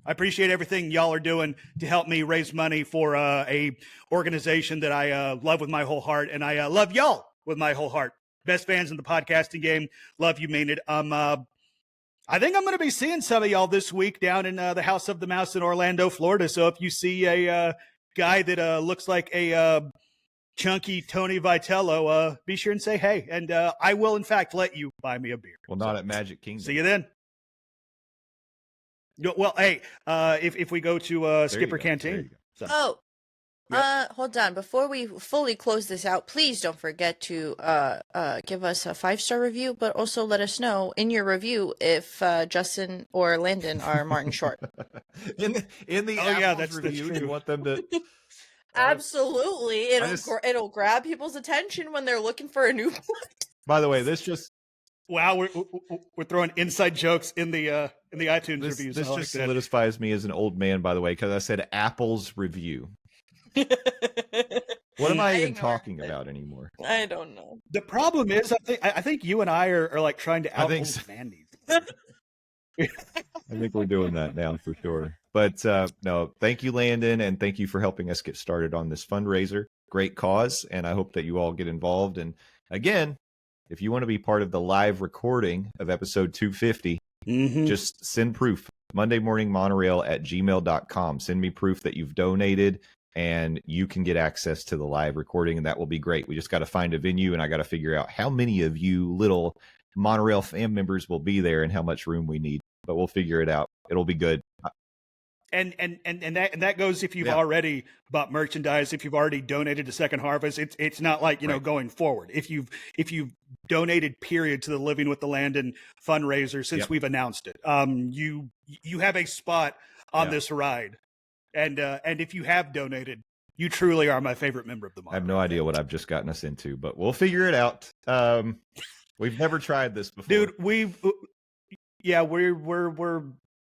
C: I appreciate everything y'all are doing to help me raise money for a organization that I love with my whole heart, and I love y'all with my whole heart. Best fans in the podcasting game. Love you, mean it. I think I'm going to be seeing some of y'all this week down in the House of the Mouse in Orlando, Florida. So if you see a guy that looks like a chunky Tony Vitello, be sure and say hey, and I will in fact let you buy me a beer.
B: Well, not at Magic Kingdom.
C: See you then. Well, hey, if we go to Skipper Canteen.
D: So. Hold on. Before we fully close this out, please don't forget to give us a 5-star review, but also let us know in your review if Justin or Landon are Martin Short.
B: in the Apple's review, you want them to...
D: Absolutely. It'll grab people's attention when they're looking for a new place.
B: By the way, this just...
C: Wow, we're throwing inside jokes in the iTunes reviews.
B: This just solidifies me as an old man, by the way, because I said Apple's review. What am I even talking about anymore?
D: I don't know.
C: The problem is, I think you and I are like trying to out Mandy.
B: I think we're doing that now for sure. But no, thank you, Landon, and thank you for helping us get started on this fundraiser. Great cause, and I hope that you all get involved. And again, if you want to be part of the live recording of episode 250, just send proof. Monday Morning Monorail at gmail.com. Send me proof that you've donated, and you can get access to the live recording, and that will be great. We just got to find a venue, and I got to figure out how many of you little Monorail fan members will be there and how much room we need. But we'll figure it out. It'll be good.
C: And that goes if you've already bought merchandise, if you've already donated to Second Harvest. It's not like going forward. If you've donated period to the Living with the Land and fundraiser since we've announced it, you have a spot on this ride. And if you have donated, you truly are my favorite member of the Monorail.
B: I have no idea what I've just gotten us into, but we'll figure it out. We've never tried this before,
C: dude. We're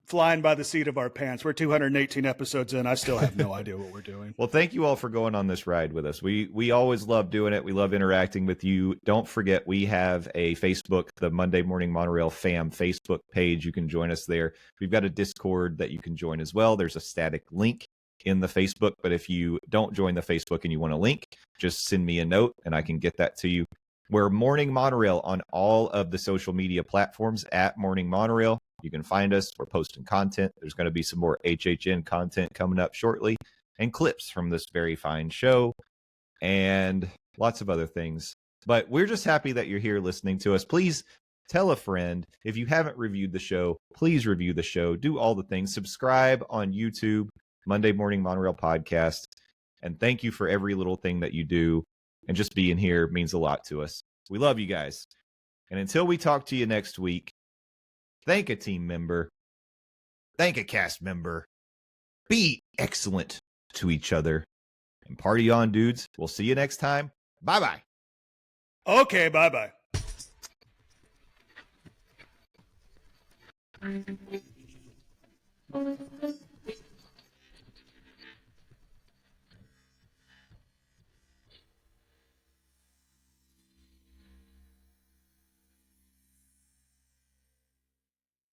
C: flying by the seat of our pants. We're 218 episodes in. I still have no idea what we're doing.
B: Well, thank you all for going on this ride with us. We always love doing it. We love interacting with you. Don't forget, we have a Facebook, the Monday Morning Monorail Fam Facebook page. You can join us there. We've got a Discord that you can join as well. There's a static link in the Facebook, but if you don't join the Facebook and you want a link, just send me a note and I can get that to you. We're Morning Monorail on all of the social media platforms at Morning Monorail. You can find us. We're posting content. There's going to be some more HHN content coming up shortly and clips from this very fine show and lots of other things. But we're just happy that you're here listening to us. Please tell a friend. If you haven't reviewed the show, please review the show. Do all the things. Subscribe on YouTube, Monday Morning Monorail Podcast. And thank you for every little thing that you do. And just being here means a lot to us. We love you guys. And until we talk to you next week, thank a team member. Thank a cast member. Be excellent to each other. And party on, dudes. We'll see you next time. Bye-bye.
C: Okay, bye-bye.